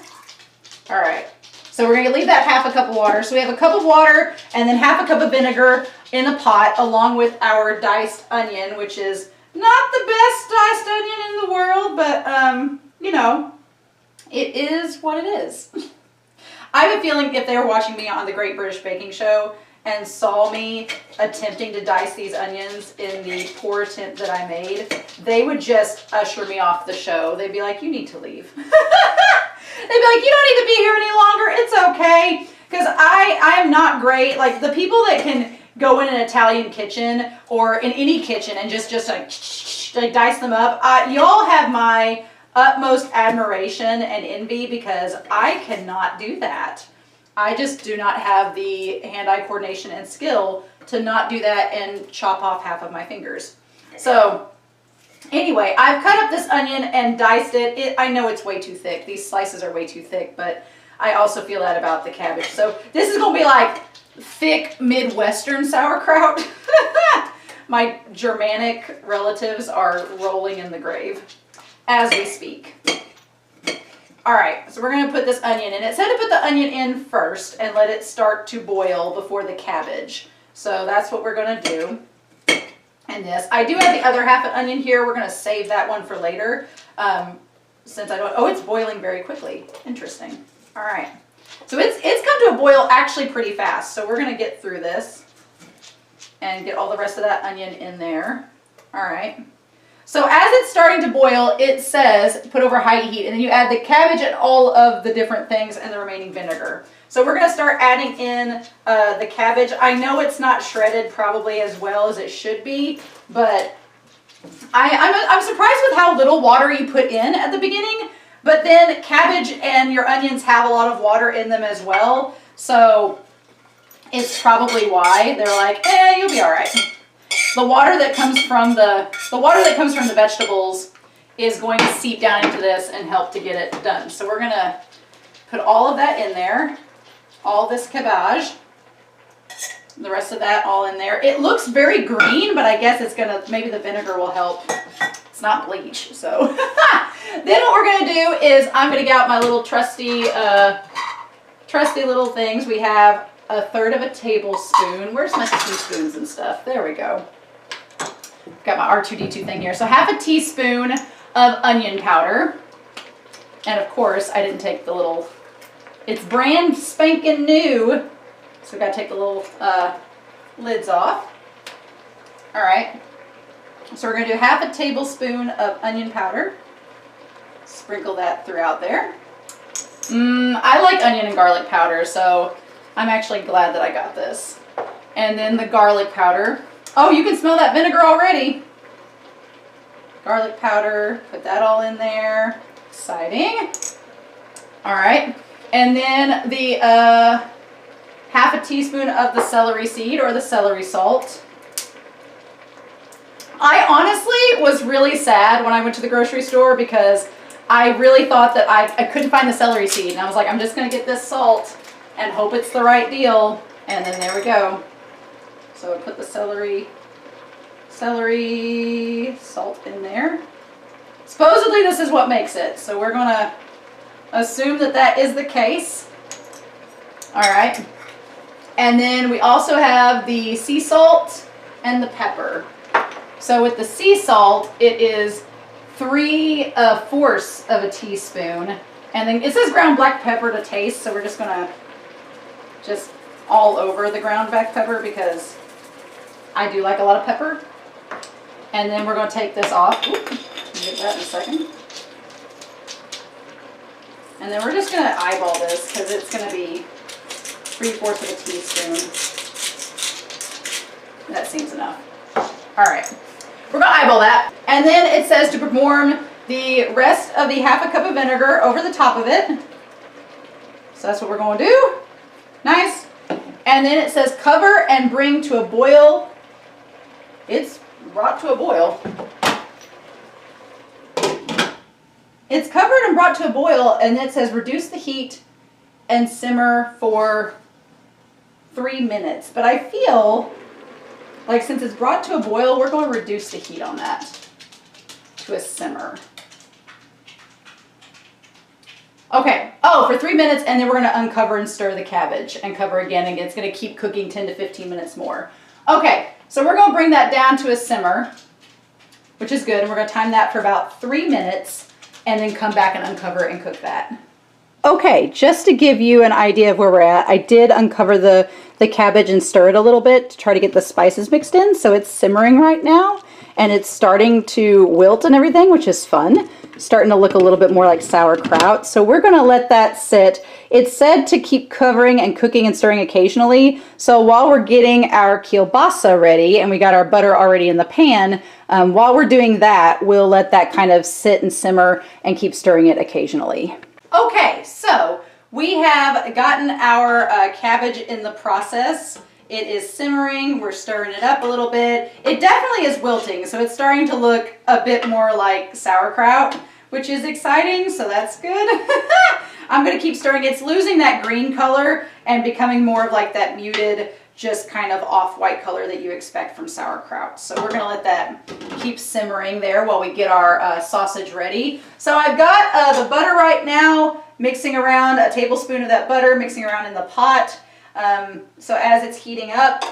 All right, so we're gonna leave that half a cup of water. So we have a cup of water and then half a cup of vinegar in the pot, along with our diced onion, which is not the best diced onion in the world, but you know, it is what it is. I have a feeling if they were watching me on the Great British Baking Show and saw me attempting to dice these onions in the poor attempt that I made, they would just usher me off the show. They'd be like, you need to leave. They'd be like, you don't need to be here any longer. It's okay. Because I am not great. Like, the people that can go in an Italian kitchen or in any kitchen and just like dice them up. Y'all have my utmost admiration and envy because I cannot do that. I just do not have the hand-eye coordination and skill to not do that and chop off half of my fingers. So anyway, I've cut up this onion and diced it. I know it's way too thick. These slices are way too thick, but I also feel that about the cabbage. So this is gonna be like thick Midwestern sauerkraut. My Germanic relatives are rolling in the grave as we speak. All right, so we're gonna put this onion in. It said to put the onion in first and let it start to boil before the cabbage. So that's what we're gonna do. And this, I do have the other half an onion here. We're gonna save that one for later. Since I don't, oh, it's boiling very quickly. Interesting. All right, so it's come to a boil actually pretty fast. So we're gonna get through this and get all the rest of that onion in there. All right. So as it's starting to boil, it says put over high heat, and then you add the cabbage and all of the different things and the remaining vinegar. So we're going to start adding in the cabbage. I know it's not shredded probably as well as it should be, but I'm surprised with how little water you put in at the beginning, but then cabbage and your onions have a lot of water in them as well. So it's probably why they're like, you'll be all right. The water that comes from the vegetables is going to seep down into this and help to get it done. So we're gonna put all of that in there, all this cabbage, the rest of that all in there. It looks very green, but I guess it's gonna, maybe the vinegar will help. It's not bleach, so. Then what we're gonna do is I'm gonna get out my little trusty little things. We have 1/3 tablespoon. Where's my teaspoons and stuff? There we go. Got my R2D2 thing here. So 1/2 teaspoon of onion powder. And of course, I didn't take the little, it's brand spanking new. So we gotta take the little lids off. All right. So we're gonna do 1/2 tablespoon of onion powder. Sprinkle that throughout there. I like onion and garlic powder, so I'm actually glad that I got this. And then the garlic powder. Oh, you can smell that vinegar already. Garlic powder, put that all in there. Exciting. All right. And then the 1/2 teaspoon of the celery seed or the celery salt. I honestly was really sad when I went to the grocery store because I really thought that I couldn't find the celery seed. And I was like, I'm just going to get this salt and hope it's the right deal. And then there we go. So I put the celery salt in there. Supposedly this is what makes it. So we're going to assume that that is the case. All right. And then we also have the sea salt and the pepper. So with the sea salt, it is 3/4 of a teaspoon. And then it says ground black pepper to taste. So we're just going to just all over the ground black pepper because I do like a lot of pepper. And then we're going to take this off. Oop, get that in a second. And then we're just going to eyeball this because it's going to be 3/4 of a teaspoon. That seems enough. All right. We're going to eyeball that. And then it says to perform the rest of the 1/2 cup of vinegar over the top of it. So that's what we're going to do. Nice. And then it says cover and bring to a boil. It's brought to a boil. It's covered and brought to a boil, and it says reduce the heat and simmer for 3 minutes. But I feel like since it's brought to a boil, we're going to reduce the heat on that to a simmer. Okay, oh, for 3 minutes, and then we're going to uncover and stir the cabbage and cover again, and it's going to keep cooking 10 to 15 minutes more. Okay, so we're going to bring that down to a simmer, which is good, and we're going to time that for about 3 minutes, and then come back and uncover and cook that. Okay, just to give you an idea of where we're at, I did uncover the cabbage and stir it a little bit to try to get the spices mixed in, so it's simmering right now, and it's starting to wilt and everything, which is fun. starting to look a little bit more like sauerkraut. So we're gonna let that sit. It's said to keep covering and cooking and stirring occasionally. So while we're getting our kielbasa ready and we got our butter already in the pan, while we're doing that, we'll let that kind of sit and simmer and keep stirring it occasionally. Okay, so we have gotten our cabbage in the process. It is simmering, we're stirring it up a little bit. It definitely is wilting, so it's starting to look a bit more like sauerkraut, which is exciting, so that's good. I'm gonna keep stirring. It's losing that green color and becoming more of like that muted, just kind of off-white color that you expect from sauerkraut. So we're gonna let that keep simmering there while we get our sausage ready. So I've got the butter right now, mixing around a tablespoon of that butter, mixing around in the pot. So as it's heating up,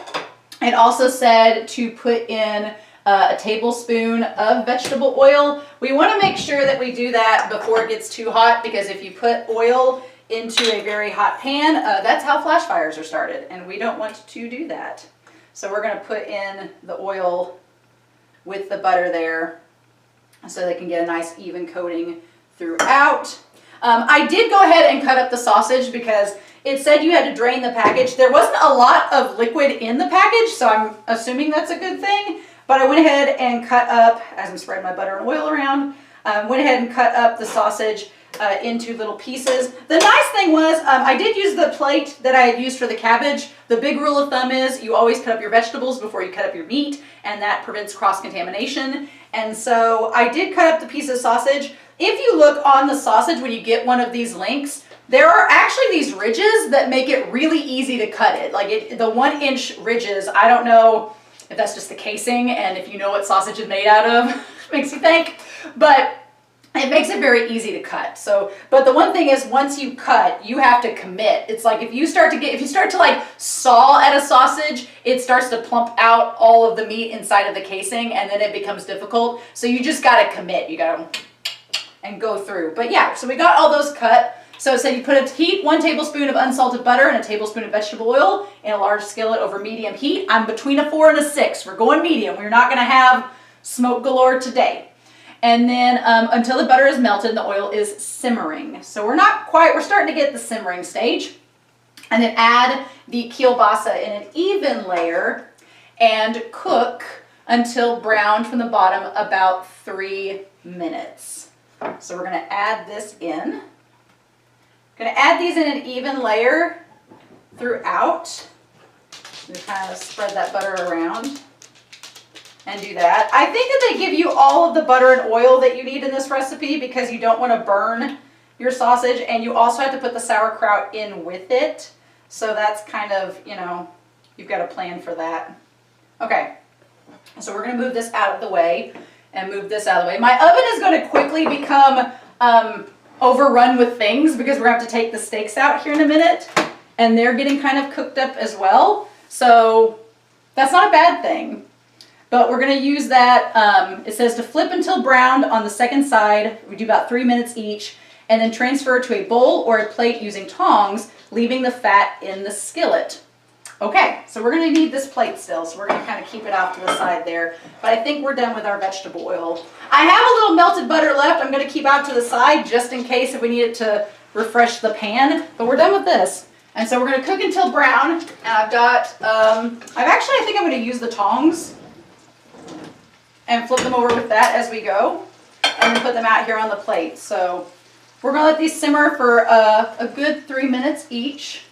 it also said to put in a tablespoon of vegetable oil. We want to make sure that we do that before it gets too hot, because if you put oil into a very hot pan, that's how flash fires are started, and we don't want to do that. So we're going to put in the oil with the butter there so they can get a nice even coating throughout. I did go ahead and cut up the sausage because it said you had to drain the package. There wasn't a lot of liquid in the package, so I'm assuming that's a good thing. But I went ahead and cut up, as I'm spreading my butter and oil around, went ahead and cut up the sausage into little pieces. The nice thing was, I did use the plate that I had used for the cabbage. The big rule of thumb is you always cut up your vegetables before you cut up your meat, and that prevents cross-contamination. And so I did cut up the piece of sausage. If you look on the sausage when you get one of these links, there are actually these ridges that make it really easy to cut it. Like the 1-inch ridges, I don't know if that's just the casing, and if you know what sausage is made out of, makes you think, but it makes it very easy to cut. So, but the one thing is, once you cut, you have to commit. It's like if you start to like saw at a sausage, it starts to plump out all of the meat inside of the casing, and then it becomes difficult. So you just gotta commit. You gotta and go through. But yeah, so we got all those cut. So you put heat 1 tablespoon of unsalted butter and a tablespoon of vegetable oil in a large skillet over medium heat. I'm between a 4 and a 6. We're going medium. We're not gonna have smoke galore today. And then until the butter is melted, the oil is simmering. So we're starting to get the simmering stage. And then add the kielbasa in an even layer and cook until browned from the bottom, about 3 minutes. So we're gonna add this in. Gonna add these in an even layer throughout. And kind of spread that butter around and do that. I think that they give you all of the butter and oil that you need in this recipe because you don't want to burn your sausage, and you also have to put the sauerkraut in with it. So that's kind of, you know, you've got a plan for that. Okay, so we're gonna move this out of the way and move this out of the way. My oven is gonna quickly become overrun with things because we're gonna have to take the steaks out here in a minute, and they're getting kind of cooked up as well. So that's not a bad thing. But we're gonna use that, it says to flip until browned on the second side. We do about 3 minutes each, and then transfer to a bowl or a plate using tongs, leaving the fat in the skillet. Okay, so we're gonna need this plate still, so we're gonna kind of keep it off to the side there. But I think we're done with our vegetable oil. I have a little melted butter left. I'm gonna keep out to the side just in case if we need it to refresh the pan, but we're done with this. And so we're gonna cook until brown. And I've got, I think I'm gonna use the tongs and flip them over with that as we go, and then put them out here on the plate. So we're gonna let these simmer for a good 3 minutes each,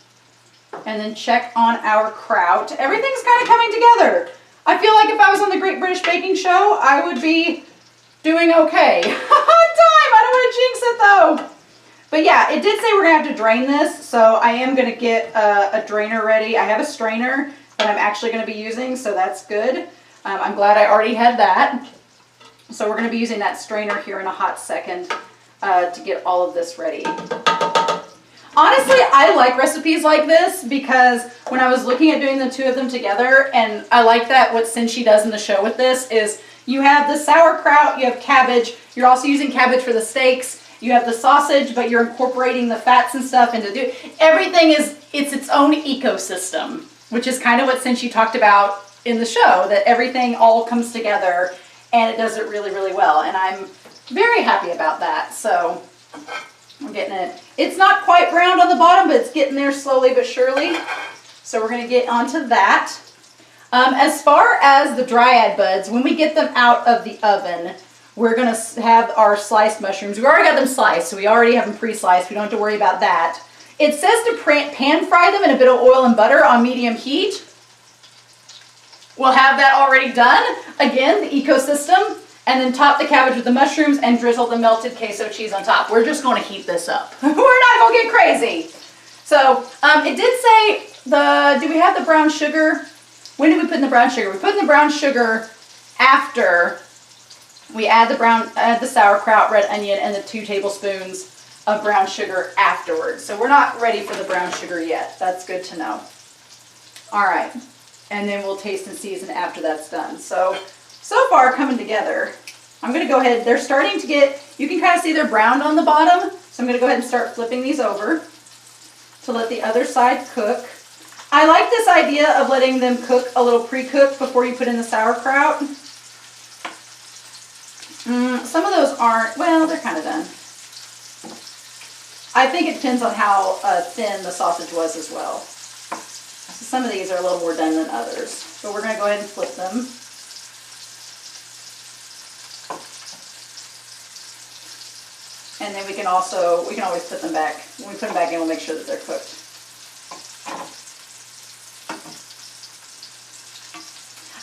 and then check on our kraut. Everything's kind of coming together. I feel like if I was on the Great British Baking Show, I would be doing okay. Time! I don't want to jinx it though. But yeah, it did say we're gonna have to drain this, so I am gonna get a drainer ready. I have a strainer that I'm actually gonna be using, so that's good. I'm glad I already had that. So we're going to be using that strainer here in a hot second to get all of this ready. Honestly, I like recipes like this because when I was looking at doing the two of them together, and I like that what Cinchi does in the show with this is you have the sauerkraut, you have cabbage, you're also using cabbage for the steaks, you have the sausage, but you're incorporating the fats and stuff into everything it's its own ecosystem, which is kind of what Cinchi talked about in the show, that everything all comes together and it does it really, really well. And I'm very happy about that. So I'm getting it. It's not quite browned on the bottom, but it's getting there slowly but surely. So we're going to get onto that. As far as the Dryad buds, when we get them out of the oven, we're going to have our sliced mushrooms. We already got them sliced, so we already have them pre-sliced. We don't have to worry about that. It says to pan fry them in a bit of oil and butter on medium heat. We'll have that already done. Again, the ecosystem. And then top the cabbage with the mushrooms and drizzle the melted queso cheese on top. We're just going to heat this up. We're not going to get crazy. So it did say, do we have the brown sugar? When did we put in the brown sugar? We put in the brown sugar after we add the sauerkraut, red onion, and the 2 tablespoons of brown sugar afterwards. So we're not ready for the brown sugar yet. That's good to know. All right. And then we'll taste and season after that's done. So far coming together. I'm going to go ahead. They're starting to get, you can kind of see they're browned on the bottom. So I'm going to go ahead and start flipping these over to let the other side cook. I like this idea of letting them cook a little pre-cooked before you put in the sauerkraut. Some of those aren't, well, they're kind of done. I think it depends on how thin the sausage was as well. So some of these are a little more done than others. But we're going to go ahead and flip them. And then we can always put them back. When we put them back in, we'll make sure that they're cooked.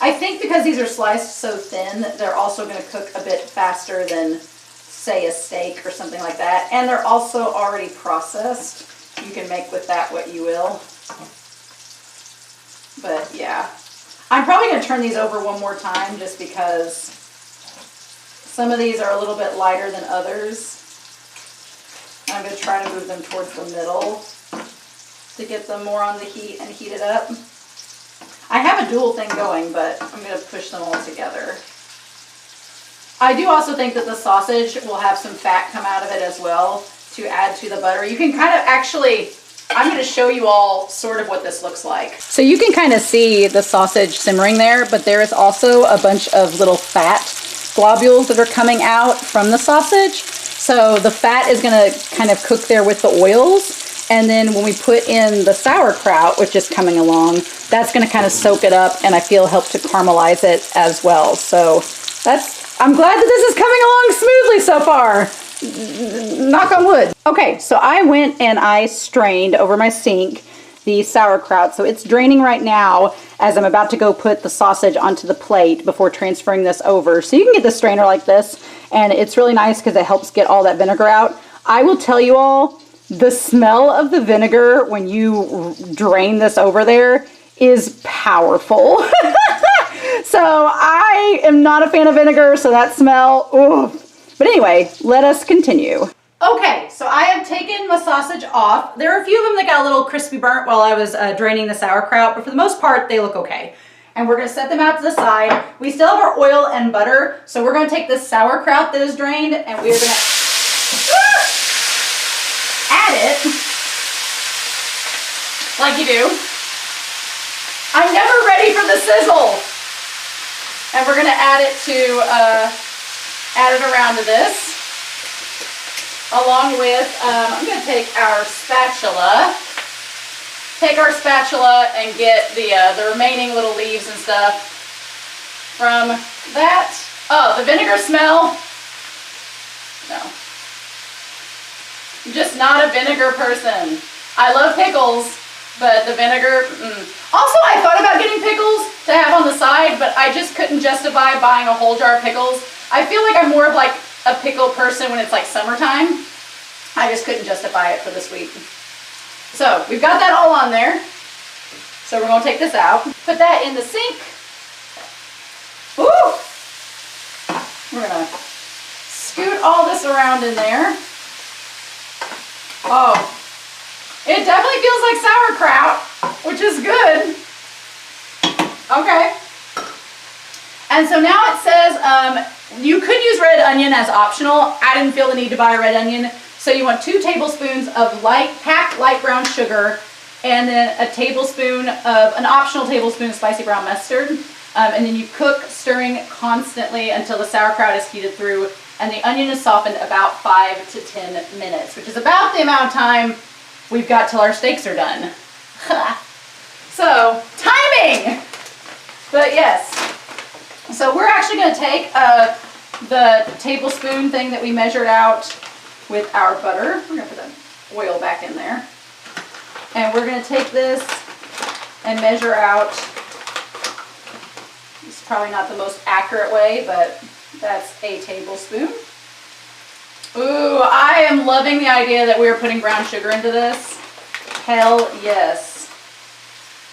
I think because these are sliced so thin, they're also going to cook a bit faster than, say, a steak or something like that. And they're also already processed. You can make with that what you will. But yeah, I'm probably going to turn these over one more time just because some of these are a little bit lighter than others. I'm going to try to move them towards the middle to get them more on the heat and heat it up. I have a dual thing going, but I'm going to push them all together. I do also think that the sausage will have some fat come out of it as well to add to the butter. You can kind of actually, I'm going to show you all sort of what this looks like. So you can kind of see the sausage simmering there, but there is also a bunch of little fat globules that are coming out from the sausage. So the fat is going to kind of cook there with the oils. And then when we put in the sauerkraut, which is coming along, that's going to kind of soak it up and I feel help to caramelize it as well. So I'm glad that this is coming along smoothly so far. Knock on wood. Okay, so I went and I strained over my sink the sauerkraut. So it's draining right now as I'm about to go put the sausage onto the plate before transferring this over. So you can get the strainer like this, and it's really nice because it helps get all that vinegar out. I will tell you all, the smell of the vinegar when you drain this over there is powerful. So I am not a fan of vinegar, so that smell, oof. But anyway, let us continue. Okay, so I have taken my sausage off. There are a few of them that got a little crispy burnt while I was draining the sauerkraut, but for the most part, they look okay. And we're gonna set them out to the side. We still have our oil and butter, so we're gonna take this sauerkraut that is drained and we're gonna add it like you do. I'm never ready for the sizzle. And we're gonna add it around to this. Along with, I'm going to take our spatula and get the remaining little leaves and stuff from that. Oh, the vinegar smell. No. I'm just not a vinegar person. I love pickles, but the vinegar, Also, I thought about getting pickles to have on the side, but I just couldn't justify buying a whole jar of pickles. I feel like I'm more of like a pickle person when it's like summertime. I just couldn't justify it for this week. So we've got that all on there. So we're going to take this out. Put that in the sink. Woo! We're going to scoot all this around in there. Oh, it definitely feels like sauerkraut, which is good. Okay. And so now it says you could use red onion as optional. I didn't feel the need to buy a red onion. So you want 2 tablespoons of packed light brown sugar, and then an optional tablespoon of spicy brown mustard. And then you cook, stirring constantly until the sauerkraut is heated through. And the onion is softened about 5 to 10 minutes, which is about the amount of time we've got till our steaks are done. So, timing! But yes, so we're actually going to take the tablespoon thing that we measured out with our butter. We're going to put the oil back in there. And we're going to take this and measure out. It's probably not the most accurate way, but that's a tablespoon. Ooh, I am loving the idea that we are putting brown sugar into this. Hell yes.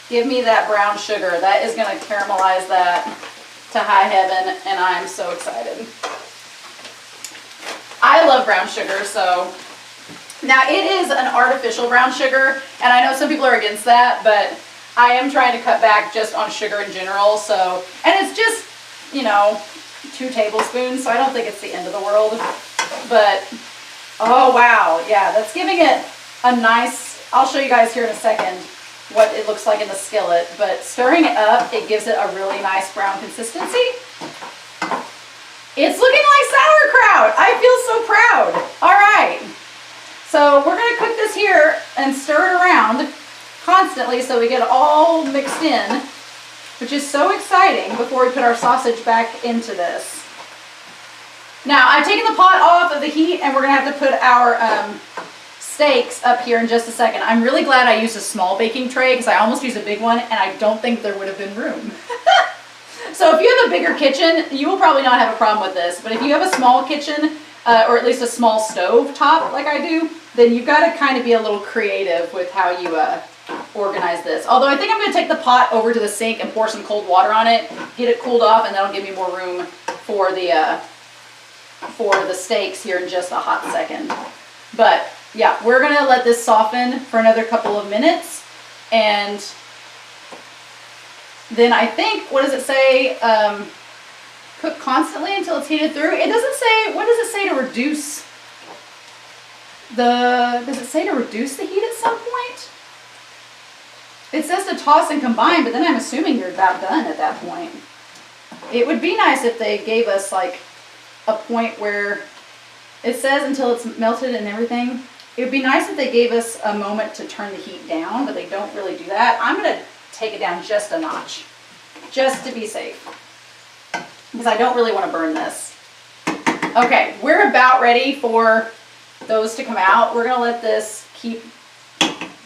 Give me that brown sugar. That is going to caramelize that to high heaven, and I'm so excited. I love brown sugar, so. Now it is an artificial brown sugar, and I know some people are against that, but I am trying to cut back just on sugar in general, so. And it's just, you know, 2 tablespoons, so I don't think it's the end of the world. But, oh wow, yeah, that's giving it a nice, I'll show you guys here in a second what it looks like in the skillet, but stirring it up, it gives it a really nice brown consistency. It's looking like sauerkraut. I feel so proud. All right, so we're gonna cook this here and stir it around constantly so we get it all mixed in, which is so exciting before we put our sausage back into this. Now, I've taken the pot off of the heat, and we're gonna have to put our steaks up here in just a second. I'm really glad I used a small baking tray because I almost used a big one, and I don't think there would have been room. So if you have a bigger kitchen, you will probably not have a problem with this, but if you have a small kitchen, or at least a small stove top like I do, then you've got to kind of be a little creative with how you organize this. Although I think I'm going to take the pot over to the sink and pour some cold water on it, get it cooled off, and that'll give me more room for the steaks here in just a hot second. But yeah, we're going to let this soften for another couple of minutes, and then I think, what does it say? Cook constantly until it's heated through. It doesn't say, what does it say to reduce does it say to reduce the heat at some point? It says to toss and combine, but then I'm assuming you're about done at that point. It would be nice if they gave us like a point where it says until it's melted and everything. It would be nice if they gave us a moment to turn the heat down, but they don't really do that. I'm going to take it down just a notch, just to be safe, because I don't really want to burn this. Okay, we're about ready for those to come out. We're going to let this keep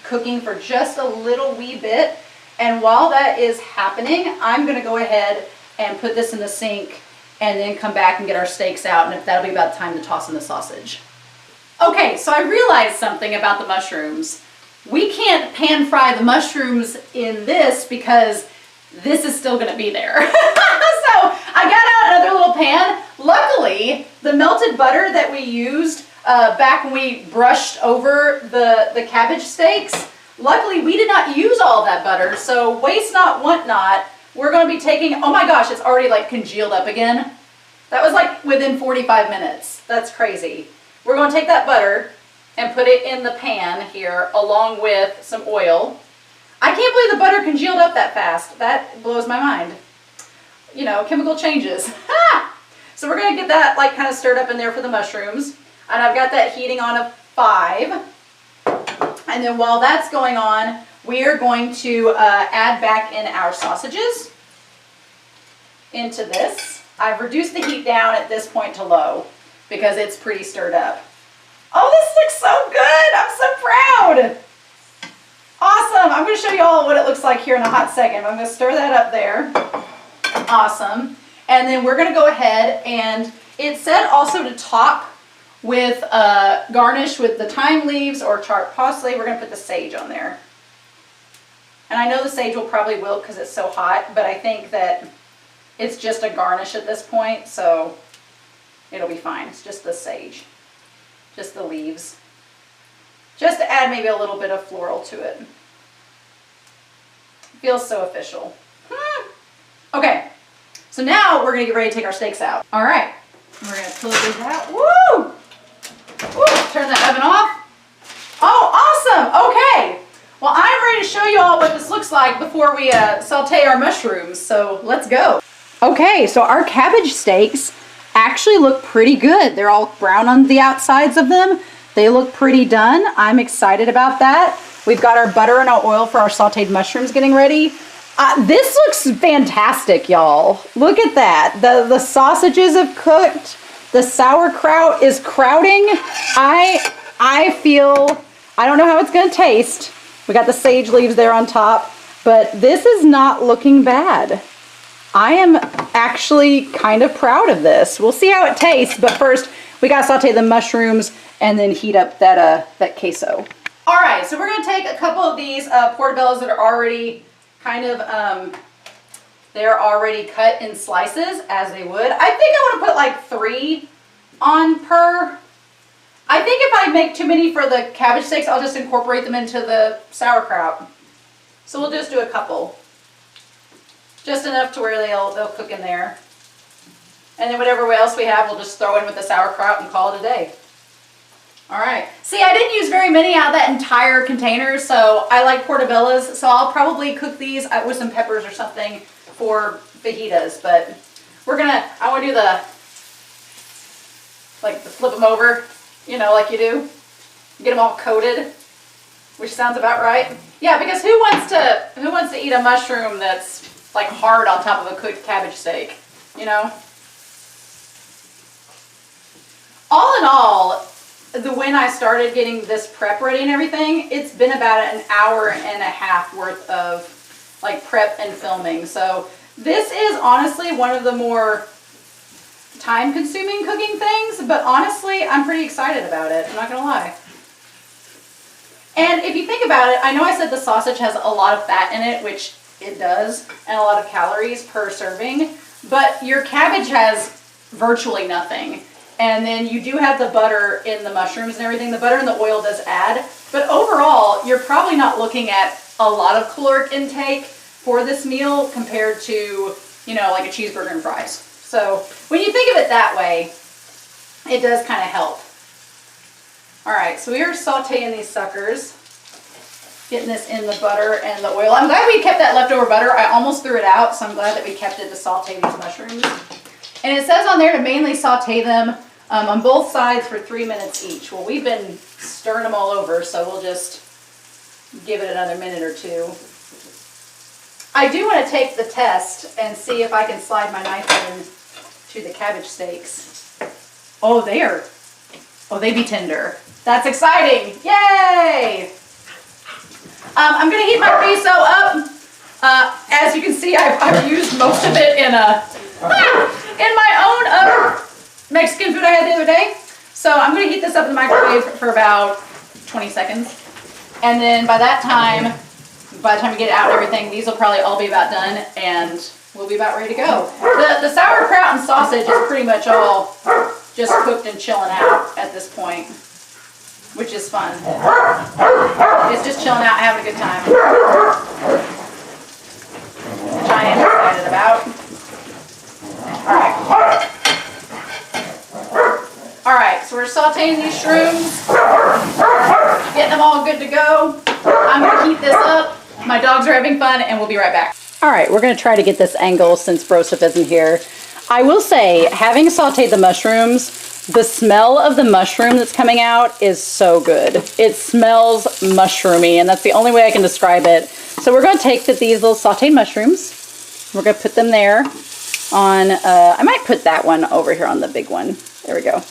cooking for just a little wee bit, and while that is happening, I'm going to go ahead and put this in the sink and then come back and get our steaks out, and if that'll be about time to toss in the sausage. Okay, so I realized something about the mushrooms. We can't pan fry the mushrooms in this because this is still going to be there. So I got out another little pan. Luckily, the melted butter that we used back when we brushed over the cabbage steaks, luckily we did not use all of that butter, so waste not, want not. We're going to be taking, oh my gosh, it's already like congealed up again. That was like within 45 minutes. That's crazy. We're going to take that butter and put it in the pan here along with some oil. I can't believe the butter congealed up that fast. That blows my mind. You know, chemical changes. So we're going to get that like kind of stirred up in there for the mushrooms. And I've got that heating on a 5. And then while that's going on, we are going to add back in our sausages into this. I've reduced the heat down at this point to low because it's pretty stirred up. Oh, this looks so good. I'm so proud. Awesome. I'm going to show you all what it looks like here in a hot second. I'm going to stir that up there. Awesome. And then we're going to go ahead, and it said also to top with garnish with the thyme leaves or chopped parsley. We're going to put the sage on there. And I know the sage will probably wilt because it's so hot, but I think that it's just a garnish at this point, so it'll be fine. It's just the sage, just the leaves, just to add maybe a little bit of floral to it. Feels so official. Okay, so now we're going to get ready to take our steaks out. All right, we're going to pull these out. Woo! Woo! Turn that oven off. Oh, awesome. Okay. Well, I'm ready to show you all what this looks like before we saute our mushrooms, so let's go. Okay, so our cabbage steaks actually look pretty good. They're all brown on the outsides of them. They look pretty done. I'm excited about that. We've got our butter and our oil for our sauteed mushrooms getting ready. This looks fantastic, y'all. Look at that. The sausages have cooked. The sauerkraut is crowding. I feel, I don't know how it's gonna taste. We got the sage leaves there on top, but this is not looking bad. I am actually kind of proud of this. We'll see how it tastes, but first we gotta saute the mushrooms and then heat up that queso. All right, so we're gonna take a couple of these portobellos that are already kind of, they're already cut in slices as they would. I think I wanna put like 3 on per. I think if I make too many for the cabbage steaks, I'll just incorporate them into the sauerkraut. So we'll just do a couple. Just enough to where they'll cook in there. And then whatever else we have, we'll just throw in with the sauerkraut and call it a day. All right. See, I didn't use very many out of that entire container, so I like portobellos, so I'll probably cook these with some peppers or something for fajitas, but I want to do the flip them over, you know, like you do. Get them all coated, which sounds about right. Yeah, because who wants to eat a mushroom that's like hard on top of a cooked cabbage steak, you know? All in all, when I started getting this prep ready and everything, it's been about an hour and a half worth of like prep and filming. So this is honestly one of the more time-consuming cooking things, but honestly, I'm pretty excited about it. I'm not gonna lie. And if you think about it, I know I said the sausage has a lot of fat in it, which it does, and a lot of calories per serving, but your cabbage has virtually nothing. And then you do have the butter in the mushrooms and everything. The butter and the oil does add, but overall, you're probably not looking at a lot of caloric intake for this meal compared to, you know, like a cheeseburger and fries. So when you think of it that way, it does kind of help. All right, so we are sauteing these suckers, getting this in the butter and the oil. I'm glad we kept that leftover butter. I almost threw it out, so I'm glad that we kept it to saute these mushrooms. And it says on there to mainly saute them on both sides for 3 minutes each. Well, we've been stirring them all over, so we'll just give it another minute or two. I do want to take the test and see if I can slide my knife in to the cabbage steaks. Oh, they be tender. That's exciting. Yay! I'm going to heat my queso up. As you can see, I've used most of it in my own Mexican food I had the other day. So I'm going to heat this up in the microwave for about 20 seconds. And then by the time we get it out and everything, these will probably all be about done and we'll be about ready to go. The sauerkraut and sausage is pretty much all just cooked and chilling out at this point, which is fun. It's just chilling out, having a good time, which I am excited about. All right, so we're sauteing these shrooms, getting them all good to go. I'm gonna heat this up. My dogs are having fun and we'll be right back. All right, we're gonna try to get this angle since Broseph isn't here. I will say, having sauteed the mushrooms, the smell of the mushroom that's coming out is so good. It smells mushroomy, and that's the only way I can describe it. So we're gonna take these little sauteed mushrooms, we're gonna put them there on, I might put that one over here on the big one. There we go.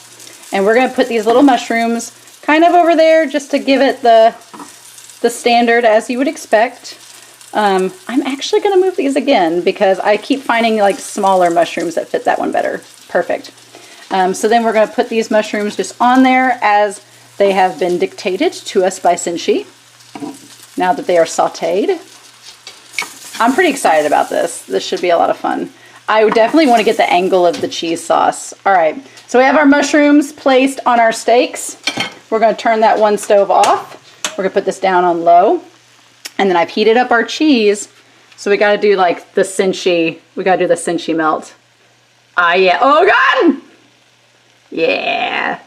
And we're gonna put these little mushrooms kind of over there just to give it the standard as you would expect. I'm actually gonna move these again because I keep finding like smaller mushrooms that fit that one better. Perfect. So then we're gonna put these mushrooms just on there as they have been dictated to us by Cinchi. Now that they are sauteed. I'm pretty excited about this. This should be a lot of fun. I would definitely want to get the angle of the cheese sauce. All right, so we have our mushrooms placed on our steaks. We're gonna turn that one stove off. We're gonna put this down on low. And then I've heated up our cheese. So we gotta do like the Cinchi, we gotta do the Cinchi melt. Yeah, oh God! Yeah.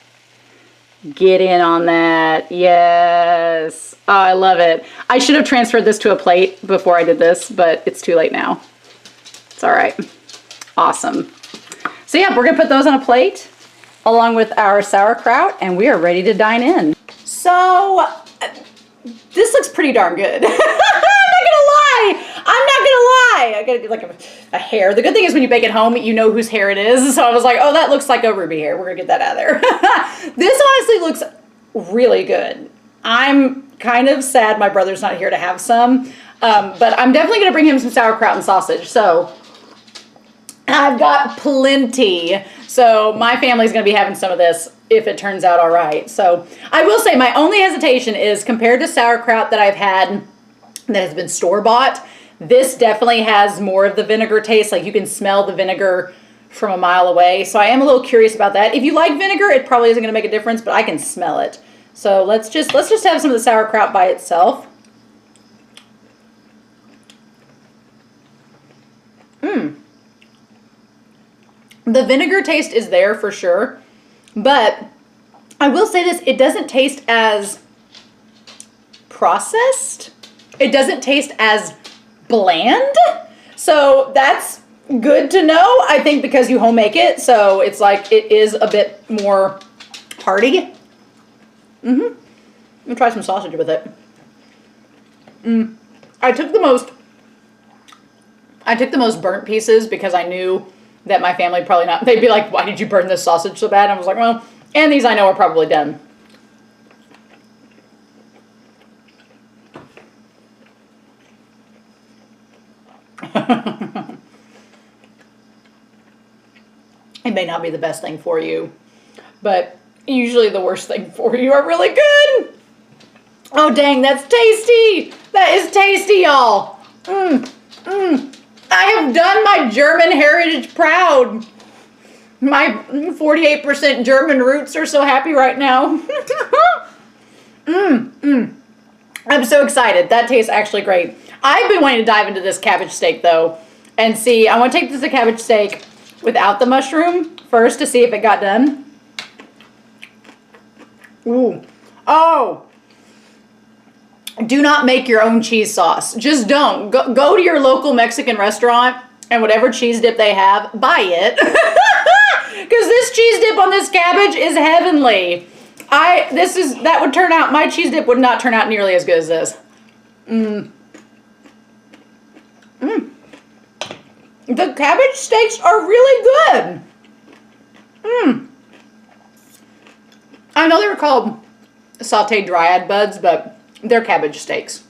Get in on that, yes. Oh, I love it. I should have transferred this to a plate before I did this, but it's too late now. It's all right. Awesome. So yeah, we're gonna put those on a plate along with our sauerkraut, and we are ready to dine in. So this looks pretty darn good. I'm not gonna lie. I gotta get like a hair. The good thing is when you bake at home, you know whose hair it is. So I was like, oh, that looks like a Ruby hair. We're gonna get that out of there. This honestly looks really good. I'm kind of sad my brother's not here to have some, but I'm definitely gonna bring him some sauerkraut and sausage. So I've got plenty. So my family's gonna be having some of this if it turns out all right. So I will say my only hesitation is compared to sauerkraut that I've had that has been store-bought, this definitely has more of the vinegar taste. Like you can smell the vinegar from a mile away. So I am a little curious about that. If you like vinegar, it probably isn't gonna make a difference, but I can smell it. So let's just have some of the sauerkraut by itself. The vinegar taste is there for sure, but I will say this, it doesn't taste as processed. It doesn't taste as bland. So that's good to know, I think, because you home make it. So it's like, it is a bit more hearty. I'm gonna try some sausage with it. I took the most burnt pieces because I knew that my family probably not, they'd be like, why did you burn this sausage so bad? And I was like, well, and these I know are probably done. It may not be the best thing for you, but usually the worst thing for you are really good. Oh dang, that's tasty. That is tasty, y'all. I have done my German heritage proud. My 48% German roots are so happy right now. I'm so excited. That tastes actually great. I've been wanting to dive into this cabbage steak though and see. I want to take this cabbage steak without the mushroom first to see if it got done. Ooh. Oh. Do not make your own cheese sauce. Just don't. Go to your local Mexican restaurant and whatever cheese dip they have, buy it. Because this cheese dip on this cabbage is heavenly. That would turn out, my cheese dip would not turn out nearly as good as this. The cabbage steaks are really good. I know they're called sauteed dryad buds, but they're cabbage steaks.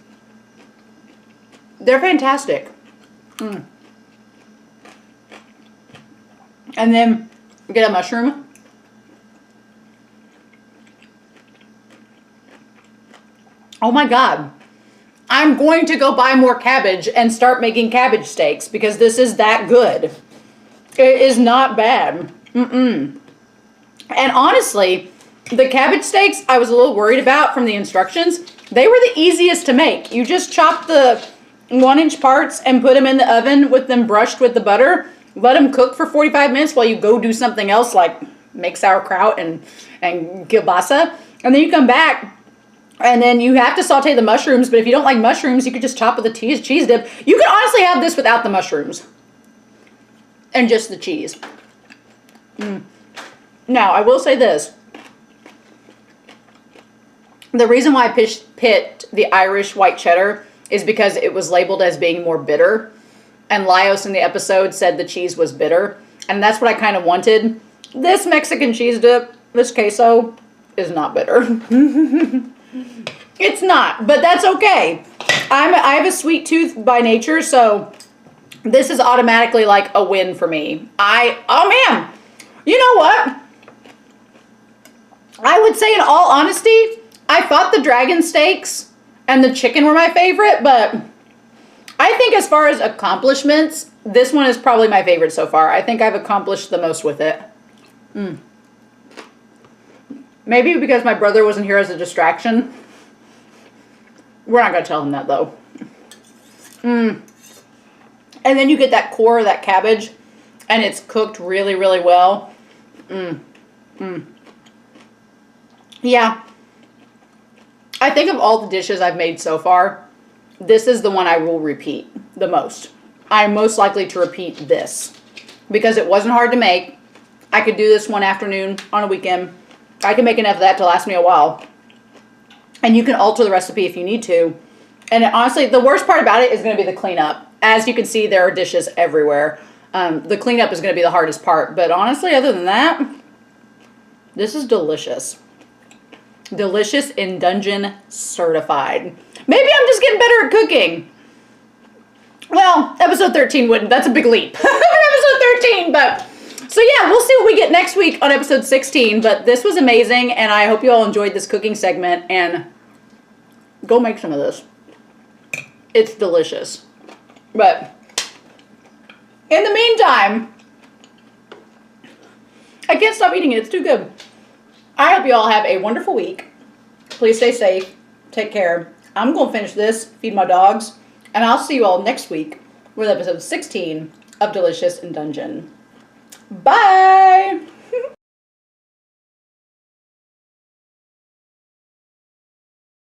They're fantastic. And then get a mushroom. Oh my God. I'm going to go buy more cabbage and start making cabbage steaks because this is that good. It is not bad. And honestly, the cabbage steaks I was a little worried about from the instructions. They were the easiest to make. You just chop the 1-inch parts and put them in the oven with them brushed with the butter. Let them cook for 45 minutes while you go do something else like make sauerkraut and kielbasa. And then you come back and then you have to saute the mushrooms. But if you don't like mushrooms, you could just chop with a cheese dip. You can honestly have this without the mushrooms and just the cheese. Now, I will say this. The reason why I picked the Irish white cheddar is because it was labeled as being more bitter. And Laios in the episode said the cheese was bitter. And that's what I kind of wanted. This Mexican cheese dip, this queso, is not bitter. It's not, but that's okay. I have a sweet tooth by nature, so this is automatically like a win for me. Oh man, you know what? I would say in all honesty, I thought the dragon steaks and the chicken were my favorite, but I think as far as accomplishments, this one is probably my favorite so far. I think I've accomplished the most with it. Maybe because my brother wasn't here as a distraction. We're not going to tell him that though. And then you get that core of that cabbage and it's cooked really, really well. Yeah. I think of all the dishes I've made so far, this is the one I will repeat the most. I'm most likely to repeat this because it wasn't hard to make. I could do this one afternoon on a weekend. I can make enough of that to last me a while. And you can alter the recipe if you need to. And honestly, the worst part about it is going to be the cleanup. As you can see, there are dishes everywhere. The cleanup is going to be the hardest part. But honestly, other than that, this is delicious. Delicious and dungeon certified. Maybe I'm just getting better at cooking. Well, episode 13 wouldn't. That's a big leap. Episode 13, but... So yeah, we'll see what we get next week on episode 16. But this was amazing, and I hope you all enjoyed this cooking segment. And go make some of this. It's delicious. But in the meantime, I can't stop eating it. It's too good. I hope you all have a wonderful week. Please stay safe. Take care. I'm going to finish this, feed my dogs, and I'll see you all next week with episode 16 of Delicious in Dungeon. Bye!